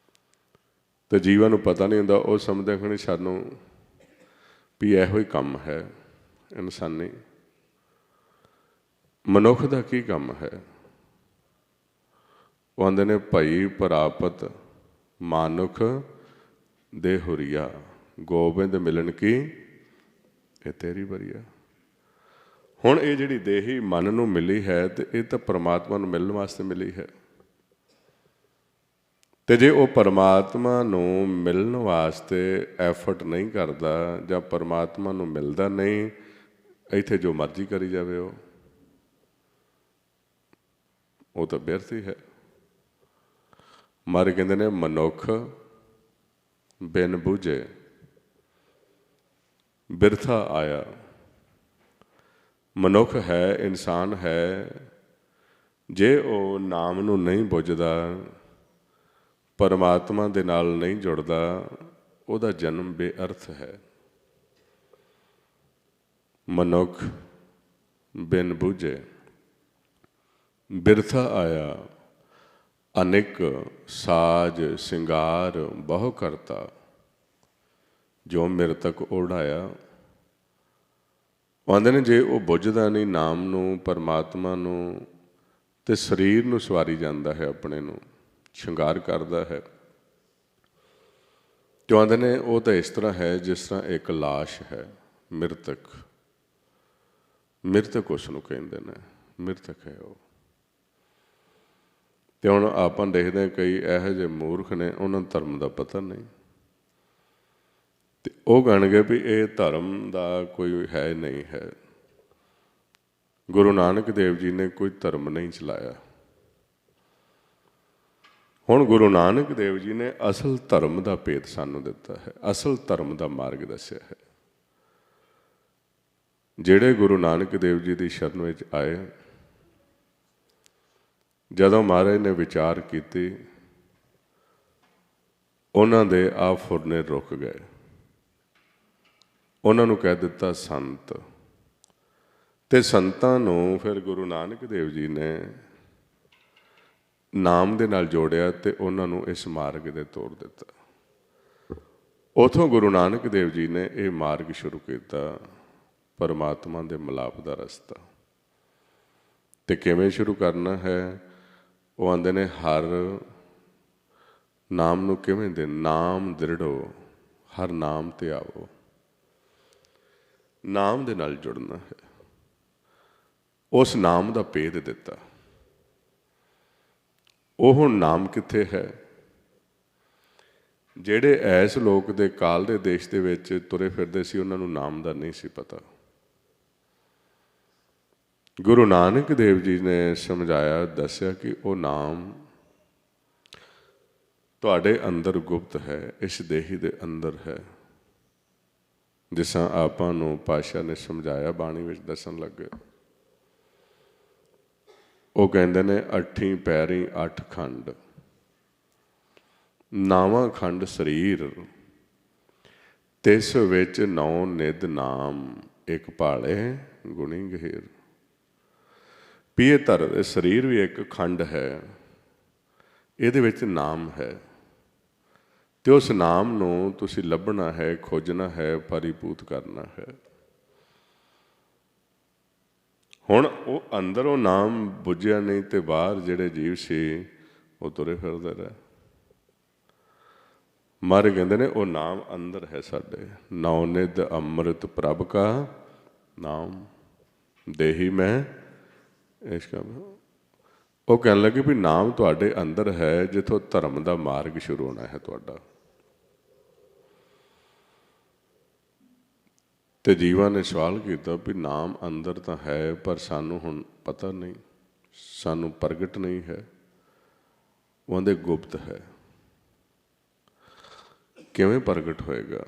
ਤੇ ਜੀਵਾਂ ਨੂੰ ਪਤਾ ਨਹੀਂ ਹੁੰਦਾ, ਉਹ ਸਮਝਦੇ ਹਨ ਸਾਨੂੰ ਵੀ ਇਹੋ ਹੀ ਕੰਮ ਹੈ ਇਨਸਾਨੀ। ਮਨੁੱਖ ਦਾ ਕੀ ਕੰਮ ਹੈ? ਉਹ ਆਂਦੇ ਨੇ ਭਈ ਪ੍ਰਾਪਤ ਮਾਨੁਖ ਦੇ ਹੁਰੀਆ, ਗੋਬਿੰਦ ਮਿਲਣ ਕੀ ਇਹ ਤੇਰੀ ਬਰੀਆ। ਹੁਣ ਇਹ ਜਿਹੜੀ ਦੇਹੀ ਮਨ ਨੂੰ ਮਿਲੀ ਹੈ, ਤੇ ਇਹ ਤਾਂ ਪਰਮਾਤਮਾ ਨੂੰ ਮਿਲਣ ਵਾਸਤੇ ਮਿਲੀ ਹੈ। ਤੇ ਜੇ ਉਹ ਪਰਮਾਤਮਾ ਨੂੰ ਮਿਲਣ ਵਾਸਤੇ ਐਫਰਟ ਨਹੀਂ ਕਰਦਾ, ਜਾਂ ਪਰਮਾਤਮਾ ਨੂੰ ਮਿਲਦਾ ਨਹੀਂ, ਇੱਥੇ ਜੋ ਮਰਜ਼ੀ ਕਰੀ ਜਾਵੇ, ਉਹ ਤਾਂ ਬਿਰਥ ਹੀ ਹੈ। ਮਹਾਰਾਜ ਕਹਿੰਦੇ ਨੇ ਮਨੁੱਖ ਬਿਨ ਬੂਝੇ ਬਿਰਥਾ ਆਇਆ। ਮਨੁੱਖ ਹੈ, ਇਨਸਾਨ ਹੈ, ਜੇ ਉਹ ਨਾਮ ਨੂੰ ਨਹੀਂ ਬੁੱਝਦਾ, ਪਰਮਾਤਮਾ ਦੇ ਨਾਲ ਨਹੀਂ ਜੁੜਦਾ, ਉਹਦਾ ਜਨਮ ਬੇਅਰਥ ਹੈ। ਮਨੁੱਖ ਬਿਨ ਬੂਝੇ ਬਿਰਥਾ ਆਇਆ, ਅਨੇਕ ਸਾਜ ਸਿੰਗਾਰ ਬਹੁ ਕਰਤਾ, ਜੋ ਮਿਰਤਕ ਉਡਾਇਆ। ਆਉਂਦੇ ਨੇ ਜੇ ਉਹ ਬੁੱਝਦਾ ਨਹੀਂ ਨਾਮ ਨੂੰ, ਪਰਮਾਤਮਾ ਨੂੰ, ਤੇ ਸਰੀਰ ਨੂੰ ਸਵਾਰੀ ਜਾਂਦਾ ਹੈ, ਆਪਣੇ ਨੂੰ ਸ਼ਿੰਗਾਰ ਕਰਦਾ ਹੈ। ਤੇ ਆਉਂਦੇ ਨੇ ਉਹ ਤਾਂ ਇਸ ਤਰ੍ਹਾਂ ਹੈ ਜਿਸ ਤਰ੍ਹਾਂ ਇੱਕ ਲਾਸ਼ ਹੈ, ਮਿਰਤਕ। ਮਿਰਤਕ ਉਸ ਨੂੰ ਕਹਿੰਦੇ ਨੇ, ਮਿਰਤਕ ਹੈ ਉਹ। ਤੇ ਹੁਣ ਆਪਾਂ ਦੇਖਦੇ ਹਾਂ ਕਈ ਇਹੋ ਜਿਹੇ ਮੂਰਖ ਨੇ, ਉਹਨਾਂ ਨੂੰ ਧਰਮ ਦਾ ਪਤਾ ਨਹੀਂ, ਤੇ ਉਹ ਕਹਿਣਗੇ ਵੀ ਇਹ ਧਰਮ ਦਾ ਕੋਈ ਹੈ ਨਹੀਂ ਹੈ। ਗੁਰੂ ਨਾਨਕ ਦੇਵ ਜੀ ਨੇ ਕੋਈ ਧਰਮ ਨਹੀਂ ਚਲਾਇਆ। ਹੁਣ ਗੁਰੂ ਨਾਨਕ ਦੇਵ ਜੀ ਨੇ ਅਸਲ ਧਰਮ ਦਾ ਭੇਦ ਸਾਨੂੰ ਦਿੱਤਾ ਹੈ, ਅਸਲ ਧਰਮ ਦਾ ਮਾਰਗ ਦੱਸਿਆ ਹੈ। ਜਿਹੜੇ ਗੁਰੂ ਨਾਨਕ ਦੇਵ ਜੀ ਦੀ ਸ਼ਰਨ ਵਿੱਚ ਆਏ, ਜਦੋਂ ਮਹਾਰਾਜ ਨੇ ਵਿਚਾਰ ਕੀਤੀ, ਉਹਨਾਂ ਦੇ ਆਪ ਫੁਰਨੇ ਰੁਕ ਗਏ। ਉਹਨਾਂ ਨੂੰ ਕਹਿ ਦਿੱਤਾ ਸੰਤ, ਤੇ ਸੰਤਾਂ ਨੂੰ ਫਿਰ ਗੁਰੂ ਨਾਨਕ ਦੇਵ ਜੀ ਨੇ ਨਾਮ ਦੇ ਨਾਲ ਜੋੜਿਆ ਤੇ ਉਹਨਾਂ ਨੂੰ ਇਸ ਮਾਰਗ ਦੇ ਤੋਰ ਦਿੱਤਾ। ਉਥੋਂ ਗੁਰੂ ਨਾਨਕ ਦੇਵ ਜੀ ਨੇ ਇਹ ਮਾਰਗ ਸ਼ੁਰੂ ਕੀਤਾ, ਪਰਮਾਤਮਾ ਦੇ ਮਿਲਾਪ ਦਾ ਰਸਤਾ। ਤੇ ਕਿਵੇਂ ਸ਼ੁਰੂ ਕਰਨਾ ਹੈ? ਉਹ ਆਉਂਦੇ ਨੇ ਹਰ ਨਾਮ ਨੂੰ ਕਿਵੇਂ ਦੇ, ਨਾਮ ਦ੍ਰਿੜੋ, ਹਰ ਨਾਮ ਤੇ ਆਵੋ। ਨਾਮ ਦੇ ਨਾਲ ਜੁੜਨਾ ਹੈ। ਉਸ ਨਾਮ ਦਾ ਭੇਦ ਦਿੱਤਾ। ਉਹ ਹੁਣ ਨਾਮ ਕਿੱਥੇ ਹੈ? ਜਿਹੜੇ ਐਸ ਲੋਕ ਦੇ ਕਾਲ ਦੇ ਦੇਸ਼ ਦੇ ਵਿੱਚ ਤੁਰੇ ਫਿਰਦੇ ਸੀ, ਉਹਨਾਂ ਨੂੰ ਨਾਮ ਦਾ ਨਹੀਂ ਸੀ ਪਤਾ। ਗੁਰੂ ਨਾਨਕ ਦੇਵ ਜੀ ਨੇ ਸਮਝਾਇਆ, ਦੱਸਿਆ ਕਿ ਉਹ ਨਾਮ ਤੁਹਾਡੇ ਅੰਦਰ ਗੁਪਤ ਹੈ, ਇਸ ਦੇਹੀ ਦੇ ਅੰਦਰ ਹੈ। ਜਿਸ ਤਰ੍ਹਾਂ ਆਪਾਂ ਨੂੰ ਪਾਤਸ਼ਾਹ ਨੇ ਸਮਝਾਇਆ, ਬਾਣੀ ਵਿੱਚ ਦੱਸਣ ਲੱਗੇ। ਉਹ ਕਹਿੰਦੇ ਨੇ ਅੱਠੀਂ ਪੈਰੀਂ ਅੱਠ ਖੰਡ, ਨਾਵਾਂ ਖੰਡ ਸਰੀਰ, ਤਿਸ ਵਿੱਚ ਨੌ ਨਿਧ ਨਾਮ, ਇੱਕ ਭਾਲੇ ਗੁਣੀ ਗਹੀਰ। ਵੀ ਇਹ ਸਰੀਰ ਵੀ ਇੱਕ ਖੰਡ ਹੈ, ਇਹਦੇ ਵਿੱਚ ਨਾਮ ਹੈ, ਤੇ ਉਸ ਨਾਮ ਨੂੰ ਤੁਸੀਂ ਲੱਭਣਾ ਹੈ, ਖੋਜਣਾ ਹੈ, ਪਰਿਪੂਤ ਕਰਨਾ ਹੈ। ਹੁਣ ਉਹ ਅੰਦਰੋਂ ਨਾਮ ਬੁੱਝਿਆ ਨਹੀਂ, ਤੇ ਬਾਹਰ ਜਿਹੜੇ ਜੀਵ ਸੀ ਉਹ ਤੁਰੇ ਫਿਰਦੇ ਰਹੇ। ਮਹਾਰਾਜ ਕਹਿੰਦੇ ਨੇ ਉਹ ਨਾਮ ਅੰਦਰ ਹੈ ਸਾਡੇ। ਨੌ ਨਿਧ ਅੰਮ੍ਰਿਤ ਪ੍ਰਭ ਕਾ ਨਾਮ, ਦੇਹੀ ਮੈਂ ਇਸ਼ਕ। ਉਹ ਕਹਿਣ ਲੱਗੇ ਵੀ ਨਾਮ ਤੁਹਾਡੇ ਅੰਦਰ ਹੈ, ਜਿੱਥੋਂ ਧਰਮ ਦਾ ਮਾਰਗ ਸ਼ੁਰੂ ਹੋਣਾ ਹੈ ਤੁਹਾਡਾ। ਤੇ ਜੀਵਾਂ ਨੇ ਸਵਾਲ ਕੀਤਾ ਵੀ ਨਾਮ ਅੰਦਰ ਤਾਂ ਹੈ, ਪਰ ਸਾਨੂੰ ਹੁਣ ਪਤਾ ਨਹੀਂ, ਸਾਨੂੰ ਪ੍ਰਗਟ ਨਹੀਂ ਹੈ। ਉਹਦੇ ਗੁਪਤ ਹੈ। ਕਿਵੇਂ ਪ੍ਰਗਟ ਹੋਏਗਾ?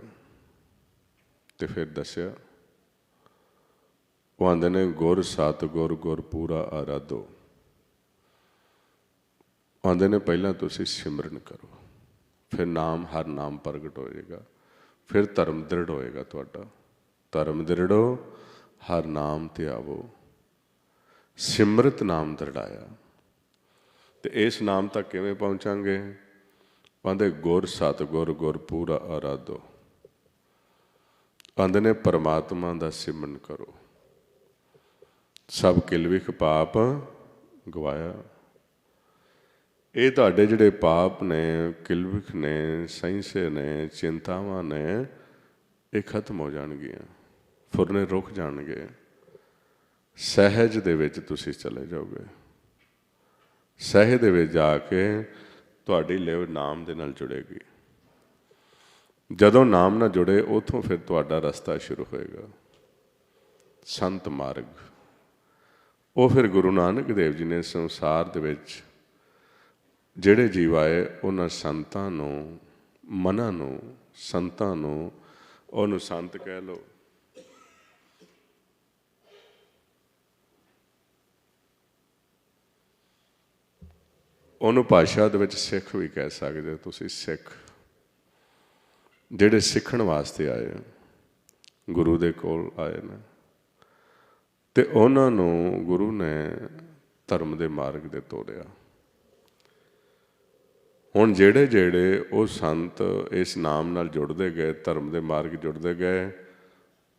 ਤੇ ਫਿਰ ਦੱਸਿਆ, ਉਹ ਆਂਦੇ ਨੇ ਗੁਰ ਸਤਿਗੁਰ ਗੁਰ ਪੂਰਾ ਆਰਾਧੋ। ਆਂਦੇ ਨੇ ਪਹਿਲਾਂ ਤੁਸੀਂ ਸਿਮਰਨ ਕਰੋ, ਫਿਰ ਨਾਮ, ਹਰ ਨਾਮ ਪ੍ਰਗਟ ਹੋਏਗਾ, ਫਿਰ ਧਰਮ ਦ੍ਰਿੜ ਹੋਏਗਾ ਤੁਹਾਡਾ। ਧਰਮ ਦ੍ਰਿੜੋ, ਹਰ ਨਾਮ ਤੇ ਆਵੋ। ਸਿਮਰਤ ਨਾਮ ਦ੍ਰਿੜਾਇਆ। ਤੇ ਇਸ ਨਾਮ ਤੱਕ ਕਿਵੇਂ ਪਹੁੰਚਾਂਗੇ? ਆਂਦੇ ਗੁਰ ਸਤਿਗੁਰ ਗੁਰ ਪੂਰਾ ਆਰਾਧੋ। ਆਂਦੇ ਨੇ ਪਰਮਾਤਮਾ ਦਾ ਸਿਮਰਨ ਕਰੋ, ਸਭ ਕਿਲਵਿਖ ਪਾਪ ਗਵਾਇਆ। ਇਹ ਤੁਹਾਡੇ ਜਿਹੜੇ ਪਾਪ ਨੇ, ਕਿਲਵਿਖ ਨੇ, ਸਹਿੰਸੇ ਨੇ, ਚਿੰਤਾਵਾਂ ਨੇ, ਇਹ ਖਤਮ ਹੋ ਜਾਣਗੀਆਂ, ਫੁਰਨੇ ਰੁਕ ਜਾਣਗੇ। ਸਹਿਜ ਦੇ ਵਿੱਚ ਤੁਸੀਂ ਚਲੇ ਜਾਓਗੇ। ਸਹਿਜ ਦੇ ਵਿੱਚ ਜਾ ਕੇ ਤੁਹਾਡੀ ਲਿਵ ਨਾਮ ਦੇ ਨਾਲ ਜੁੜੇਗੀ। ਜਦੋਂ ਨਾਮ ਨਾਲ ਜੁੜੇ, ਉੱਥੋਂ ਫਿਰ ਤੁਹਾਡਾ ਰਸਤਾ ਸ਼ੁਰੂ ਹੋਏਗਾ, ਸੰਤ ਮਾਰਗ। ਉਹ ਫਿਰ ਗੁਰੂ ਨਾਨਕ ਦੇਵ ਜੀ ਨੇ ਸੰਸਾਰ ਦੇ ਵਿੱਚ ਜਿਹੜੇ ਜੀਵ ਆਏ ਉਹਨਾਂ ਸੰਤਾਂ ਨੂੰ, ਮਨਾਂ ਨੂੰ, ਸੰਤਾਂ ਨੂੰ, ਉਹਨੂੰ ਸੰਤ ਕਹਿ ਲਓ, ਉਹਨੂੰ ਭਾਸ਼ਾ ਦੇ ਵਿੱਚ ਸਿੱਖ ਵੀ ਕਹਿ ਸਕਦੇ ਹੋ ਤੁਸੀਂ। ਸਿੱਖ ਜਿਹੜੇ ਸਿੱਖਣ ਵਾਸਤੇ ਆਏ, ਗੁਰੂ ਦੇ ਕੋਲ ਆਏ ਨੇ, ਤੇ ਉਹਨਾਂ ਨੂੰ ਗੁਰੂ ਨੇ ਧਰਮ ਦੇ ਮਾਰਗ 'ਤੇ ਤੋਰਿਆ। ਹੁਣ ਜਿਹੜੇ ਜਿਹੜੇ ਉਹ ਸੰਤ ਇਸ ਨਾਮ ਨਾਲ ਜੁੜਦੇ ਗਏ, ਧਰਮ ਦੇ ਮਾਰਗ ਜੁੜਦੇ ਗਏ,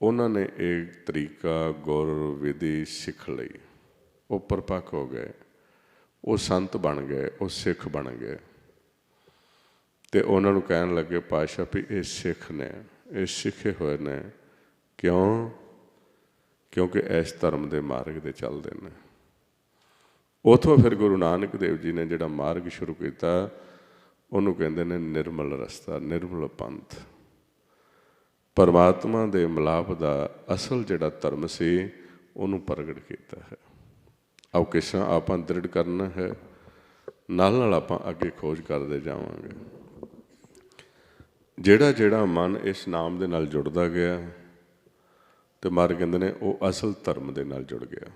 ਉਹਨਾਂ ਨੇ ਇੱਕ ਤਰੀਕਾ, ਗੁਰ, ਵਿਧੀ ਸਿੱਖ ਲਈ, ਉਹ ਪਰਪੱਕ ਹੋ ਗਏ, ਉਹ ਸੰਤ ਬਣ ਗਏ, ਉਹ ਸਿੱਖ ਬਣ ਗਏ। ਤੇ ਉਹਨਾਂ ਨੂੰ ਕਹਿਣ ਲੱਗੇ ਪਾਤਸ਼ਾਹ ਵੀ ਇਹ ਸਿੱਖ ਨੇ, ਇਹ ਸਿੱਖੇ ਹੋਏ ਨੇ। ਕਿਉਂ? ਕਿਉਂਕਿ ਇਸ ਧਰਮ ਦੇ ਮਾਰਗ 'ਤੇ ਚੱਲਦੇ ਨੇ। ਉੱਥੋਂ ਫਿਰ ਗੁਰੂ ਨਾਨਕ ਦੇਵ ਜੀ ਨੇ ਜਿਹੜਾ ਮਾਰਗ ਸ਼ੁਰੂ ਕੀਤਾ, ਉਹਨੂੰ ਕਹਿੰਦੇ ਨੇ ਨਿਰਮਲ ਰਸਤਾ, ਨਿਰਮਲ ਪੰਥ। ਪਰਮਾਤਮਾ ਦੇ ਮਿਲਾਪ ਦਾ ਅਸਲ ਜਿਹੜਾ ਧਰਮ ਸੀ, ਉਹਨੂੰ ਪ੍ਰਗਟ ਕੀਤਾ ਹੈ। ਆਓ ਕਿਸ ਤਰ੍ਹਾਂ ਆਪਾਂ ਦ੍ਰਿੜ ਕਰਨਾ ਹੈ, ਨਾਲ ਨਾਲ ਆਪਾਂ ਅੱਗੇ ਖੋਜ ਕਰਦੇ ਜਾਵਾਂਗੇ। ਜਿਹੜਾ ਜਿਹੜਾ ਮਨ ਇਸ ਨਾਮ ਦੇ ਨਾਲ ਜੁੜਦਾ ਗਿਆ, ਤੇ ਮਹਾਰਾਜ ਕਹਿੰਦੇ ਨੇ ਉਹ ਅਸਲ ਧਰਮ ਦੇ ਨਾਲ ਜੁੜ ਗਿਆ।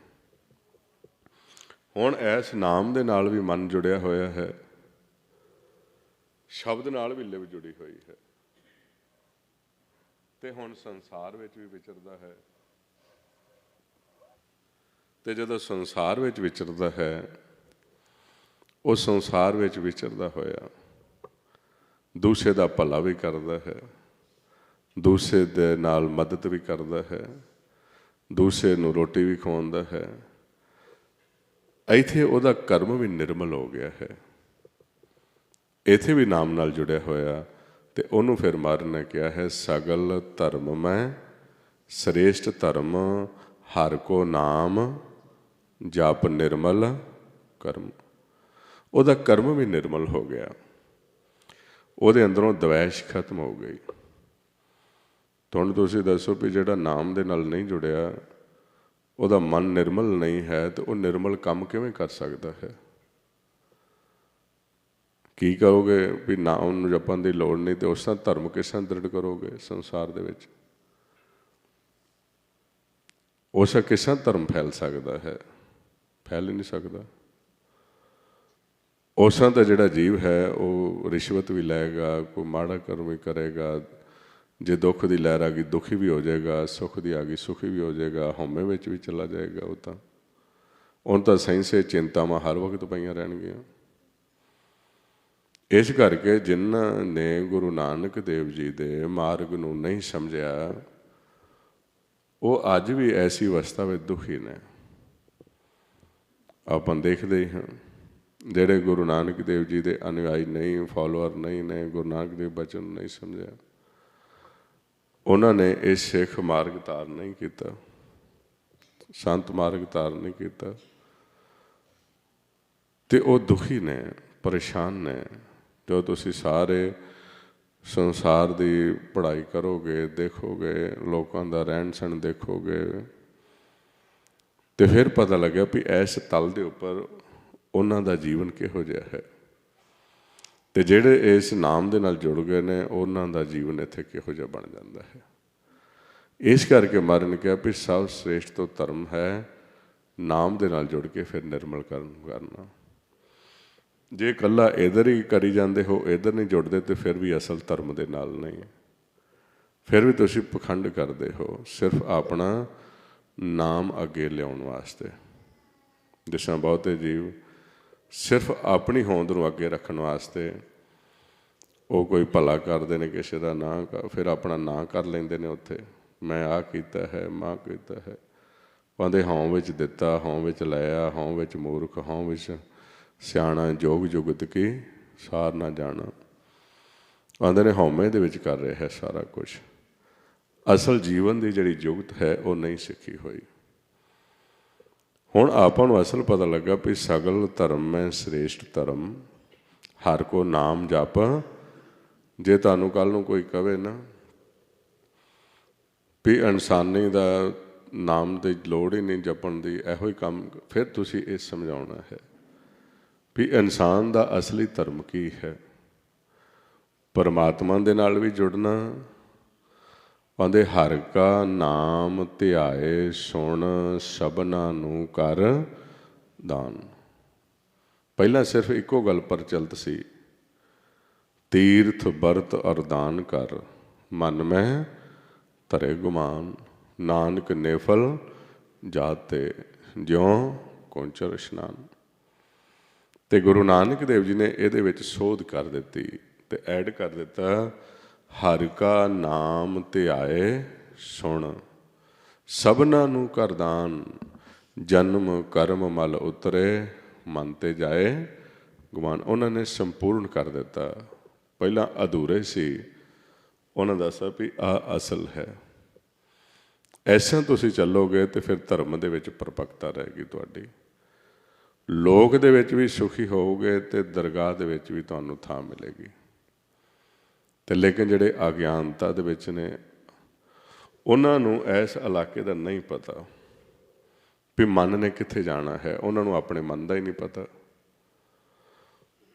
ਹੁਣ ਇਸ ਨਾਮ ਦੇ ਨਾਲ ਵੀ ਮਨ ਜੁੜਿਆ ਹੋਇਆ ਹੈ, ਸ਼ਬਦ ਨਾਲ ਵੀ ਲਿਵ ਜੁੜੀ ਹੋਈ ਹੈ, ਤੇ ਹੁਣ ਸੰਸਾਰ ਵਿੱਚ ਵੀ ਵਿਚਰਦਾ ਹੈ। ਤੇ ਜਦੋਂ ਸੰਸਾਰ ਵਿੱਚ ਵਿਚਰਦਾ ਹੈ, ਉਹ ਸੰਸਾਰ ਵਿੱਚ ਵਿਚਰਦਾ ਹੋਇਆ ਦੂਸਰੇ ਦਾ ਭਲਾ ਵੀ ਕਰਦਾ ਹੈ, ਦੂਸਰੇ ਦੇ ਨਾਲ ਮਦਦ ਵੀ ਕਰਦਾ ਹੈ, ਦੂਸਰੇ ਨੂੰ ਰੋਟੀ ਵੀ ਖਵਾਉਂਦਾ ਹੈ। ਇੱਥੇ ਉਹਦਾ ਕਰਮ ਵੀ ਨਿਰਮਲ ਹੋ ਗਿਆ ਹੈ, ਇੱਥੇ ਵੀ ਨਾਮ ਨਾਲ ਜੁੜਿਆ ਹੋਇਆ। ਤੇ ਉਹਨੂੰ ਫਿਰ ਮਹਾਰਾਜ ਨੇ ਕਿਹਾ ਹੈ, ਸਗਲ ਧਰਮ ਮੈਂ ਸ੍ਰੇਸ਼ਟ ਧਰਮ, ਹਰਿ ਕੋ ਨਾਮ ਜਪ ਨਿਰਮਲ ਕਰਮ। ਉਹਦਾ ਕਰਮ ਵੀ ਨਿਰਮਲ ਹੋ ਗਿਆ, ਉਹਦੇ ਅੰਦਰੋਂ ਦਵੈਸ਼ ਖਤਮ ਹੋ ਗਈ। ਤੁਹਾਨੂੰ ਤੁਸੀਂ ਦੱਸੋ ਵੀ ਜਿਹੜਾ ਨਾਮ ਦੇ ਨਾਲ ਨਹੀਂ ਜੁੜਿਆ, ਉਹਦਾ ਮਨ ਨਿਰਮਲ ਨਹੀਂ ਹੈ, ਤੇ ਉਹ ਨਿਰਮਲ ਕੰਮ ਕਿਵੇਂ ਕਰ ਸਕਦਾ ਹੈ? ਕੀ ਕਰੋਗੇ ਵੀ ਨਾਮ ਨੂੰ ਜਪਣ ਦੀ ਲੋੜ ਨਹੀਂ, ਤੇ ਉਸ ਤਰ੍ਹਾਂ ਧਰਮ ਕਿਸ ਤਰ੍ਹਾਂ ਦ੍ਰਿੜ ਕਰੋਗੇ ਸੰਸਾਰ ਦੇ ਵਿੱਚ? ਉਸ ਕਿਸ ਤਰ੍ਹਾਂ ਧਰਮ ਫੈਲ ਸਕਦਾ ਹੈ? ਫੈਲ ਹੀ ਨਹੀਂ ਸਕਦਾ। ਉਸ ਤਰ੍ਹਾਂ ਦਾ ਜਿਹੜਾ ਜੀਵ ਹੈ ਉਹ ਰਿਸ਼ਵਤ ਵੀ ਲਏਗਾ, ਕੋਈ ਮਾੜਾ ਕਰਮ ਵੀ ਕਰੇਗਾ। ਜੇ ਦੁੱਖ ਦੀ ਲਹਿਰ ਆ ਗਈ ਦੁਖੀ ਵੀ ਹੋ ਜਾਏਗਾ, ਸੁੱਖ ਦੀ ਆ ਗਈ ਸੁਖੀ ਵੀ ਹੋ ਜਾਏਗਾ, ਹਉਮੈ ਵਿੱਚ ਵੀ ਚਲਾ ਜਾਏਗਾ। ਉਹਨੂੰ ਤਾਂ ਸੈਂਸੇ ਚਿੰਤਾਵਾਂ ਹਰ ਵਕਤ ਪਈਆਂ ਰਹਿਣਗੀਆਂ। ਇਸ ਕਰਕੇ ਜਿਨ੍ਹਾਂ ਨੇ ਗੁਰੂ ਨਾਨਕ ਦੇਵ ਜੀ ਦੇ ਮਾਰਗ ਨੂੰ ਨਹੀਂ ਸਮਝਿਆ, ਉਹ ਅੱਜ ਵੀ ਐਸੀ ਅਵਸਥਾ ਵਿੱਚ ਦੁਖੀ ਨੇ। ਆਪਾਂ ਦੇਖਦੇ ਹੀ ਹਾਂ, ਜਿਹੜੇ ਗੁਰੂ ਨਾਨਕ ਦੇਵ ਜੀ ਦੇ ਅਨੁਯਾਈ ਨਹੀਂ, ਫਾਲੋਅਰ ਨਹੀਂ ਨੇ, ਗੁਰੂ ਨਾਨਕ ਦੇਵ ਬਚਨ ਨੂੰ ਨਹੀਂ ਸਮਝਿਆ, ਉਹਨਾਂ ਨੇ ਇਹ ਸਿੱਖ ਮਾਰਗ ਧਾਰਨ ਨਹੀਂ ਕੀਤਾ, ਸੰਤ ਮਾਰਗ ਧਾਰਨ ਨਹੀਂ ਕੀਤਾ, ਤੇ ਉਹ ਦੁਖੀ ਨੇ, ਪਰੇਸ਼ਾਨ ਨੇ। ਜੋ ਤੁਸੀਂ ਸਾਰੇ ਸੰਸਾਰ ਦੀ ਪੜ੍ਹਾਈ ਕਰੋਗੇ, ਦੇਖੋਗੇ, ਲੋਕਾਂ ਦਾ ਰਹਿਣ ਸਹਿਣ ਦੇਖੋਗੇ, ਤੇ ਫਿਰ ਪਤਾ ਲੱਗਿਆ ਵੀ ਇਸ ਤਲ ਦੇ ਉੱਪਰ ਉਹਨਾਂ ਦਾ ਜੀਵਨ ਕਿਹੋ ਜਿਹਾ ਹੈ, ਤੇ ਜਿਹੜੇ ਇਸ ਨਾਮ ਦੇ ਨਾਲ ਜੁੜ ਗਏ ਨੇ ਉਹਨਾਂ ਦਾ ਜੀਵਨ ਇੱਥੇ ਕਿਹੋ ਜਿਹਾ ਬਣ ਜਾਂਦਾ ਹੈ। ਇਸ ਕਰਕੇ ਮਹਾਰਾਜ ਨੇ ਕਿਹਾ ਵੀ ਸਭ ਸ੍ਰੇਸ਼ਟ ਤੋਂ ਧਰਮ ਹੈ ਨਾਮ ਦੇ ਨਾਲ ਜੁੜ ਕੇ ਫਿਰ ਨਿਰਮਲ ਕਰਨਾ। ਜੇ ਇਕੱਲਾ ਇੱਧਰ ਹੀ ਕਰੀ ਜਾਂਦੇ ਹੋ, ਇੱਧਰ ਨਹੀਂ ਜੁੜਦੇ, ਤੇ ਫਿਰ ਵੀ ਅਸਲ ਧਰਮ ਦੇ ਨਾਲ ਨਹੀਂ, ਫਿਰ ਵੀ ਤੁਸੀਂ ਪਖੰਡ ਕਰਦੇ ਹੋ, ਸਿਰਫ ਆਪਣਾ ਨਾਮ ਅੱਗੇ ਲਿਆਉਣ ਵਾਸਤੇ। ਜਿਸ ਤਰ੍ਹਾਂ ਬਹੁਤੇ ਜੀਵ ਸਿਰਫ ਆਪਣੀ ਹੋਂਦ ਨੂੰ ਅੱਗੇ ਰੱਖਣ ਵਾਸਤੇ ਉਹ ਕੋਈ ਭਲਾ ਕਰਦੇ ਨੇ, ਕਿਸੇ ਦਾ ਨਾਂ, ਫਿਰ ਆਪਣਾ ਨਾਂ ਕਰ ਲੈਂਦੇ ਨੇ ਉੱਥੇ, ਮੈਂ ਆਹ ਕੀਤਾ ਹੈ, ਮਾਂ ਕੀਤਾ ਹੈ। ਕਹਿੰਦੇ ਹਉਂ ਵਿੱਚ ਦਿੱਤਾ, ਹਉਂ ਵਿੱਚ ਲਿਆ, ਹਉਂ ਵਿੱਚ ਮੂਰਖ, ਹਉਂ ਵਿੱਚ ਸਿਆਣਾ, ਜੋਗ ਜੁਗਤ ਕੀ ਸਾਰ ਨਾ ਜਾਣਾ। ਕਹਿੰਦੇ ਨੇ ਹਉਮੈ ਦੇ ਵਿੱਚ ਕਰ ਰਿਹਾ ਹੈ ਸਾਰਾ ਕੁਛ। ਅਸਲ ਜੀਵਨ ਦੀ ਜਿਹੜੀ ਜੁਗਤ ਹੈ ਉਹ ਨਹੀਂ ਸਿੱਖੀ ਹੋਈ। ਹੁਣ ਆਪਾਂ ਨੂੰ ਅਸਲ ਪਤਾ ਲੱਗਾ ਵੀ ਸਗਲ ਧਰਮ ਮੈਂ ਸ੍ਰੇਸ਼ਟ ਧਰਮ, ਹਰ ਕੋ ਨਾਮ ਜਪ। ਜੇ ਤੁਹਾਨੂੰ ਕੱਲ੍ਹ ਨੂੰ ਕੋਈ ਕਵੇ ਨਾ ਵੀ ਇਨਸਾਨੀ ਦਾ ਨਾਮ ਦੀ ਲੋੜ ਹੀ ਨਹੀਂ ਜਪਣ ਦੀ, ਇਹੋ ਹੀ ਕੰਮ, ਫਿਰ ਤੁਸੀਂ ਇਹ ਸਮਝਾਉਣਾ ਹੈ भी इंसान का असली धर्म की है। परमात्मा दे नाल भी जुड़ना, आंदे हर का नाम ध्याए सुन सबना नूं कर दान। पहला सिर्फ इको गल प्रचलित सी, तीर्थ बरत अरदान कर मन में धरे गुमान, नानक नेफल जाते ज्यों कौंचर इशनान। तो गुरु नानक देव जी ने ये विच सोध कर दी ते ऐड कर दिता, हर का नाम ध्याए सुन सबना नूं कर दान, जन्म कर्म मल उतरे मन ते जाए गुमान। उन्होंने संपूर्ण कर दिता, पहला अधूरे सी, उन्होंने दसा भी आ असल है। ऐसा तुसी चलोगे तो फिर धर्म दे विच परपक्ता रहेगी तुहाडी, लोक दे विच भी सुखी होवोगे तो दरगाह दे विच भी तुहानूं थां मिलेगी। तो लेकिन जिहड़े अज्ञानता दे विच ने, उन्हां नूं इस इलाके दा नहीं पता भी मन ने कित्थे जाना है, उन्हां नूं अपने मन दा ही नहीं पता।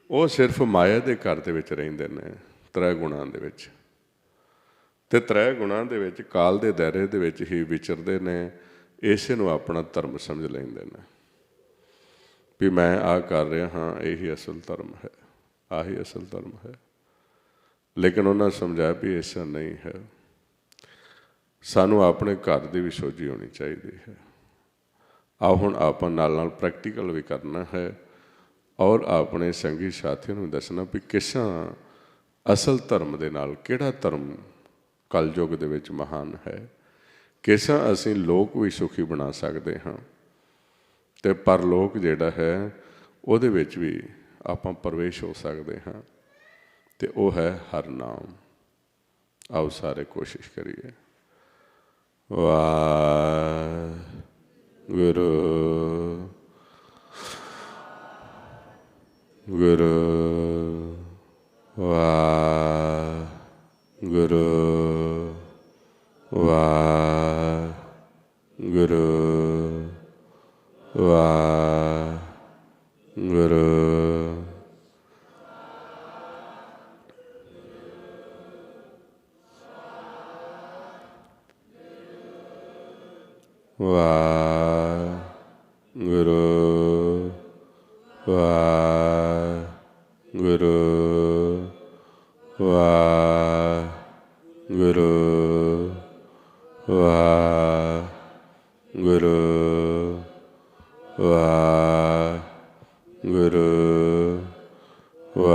वो सिर्फ माया दे घर दे विच रहिंदे ने, त्रै गुणां दे विच, ते त्रै गुणां दे विच काल दे दायरे दे विच ही विचरदे ने। इसे नूं अपना धर्म समझ लैंदे ने भी मैं आ कर रहा हाँ, यही असल धर्म है, आही असल धर्म है। लेकिन उन्होंने समझाया भी ऐसा नहीं है। सानू अपने घर की भी सोझी होनी चाहिए है। आओ हुण आपां नाल नाल प्रैक्टिकल भी करना है और अपने संगी साथियों को दसना भी किसा असल धर्म दे नाल किहड़ा धर्म कलयुग दे विच महान है, किसा असीं लोक भी सुखी बना सकते हाँ, तो परलोक जिहड़ा है उहदे विच भी आपां प्रवेश हो सकते हाँ, तो वह है हर नाम। आओ सारे कोशिश करिए। वाहिगुरू गुरु वाहिगुरू वाहिगुरू वाहिगुरू वाहिगुरू वाहिगुरू वाहिगुरू वाहिगुरू वाहिगुरू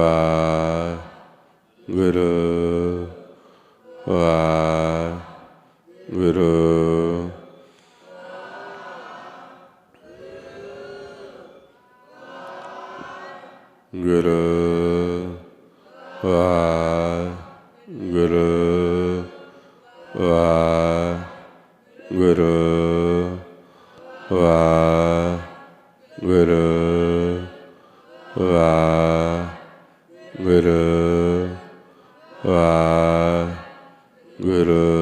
वाहिगुरू वाहिगुरू गुरु वाहिगुरू वाहिगुरू वाहिगुरू वाहिगुरू वाहिगुरू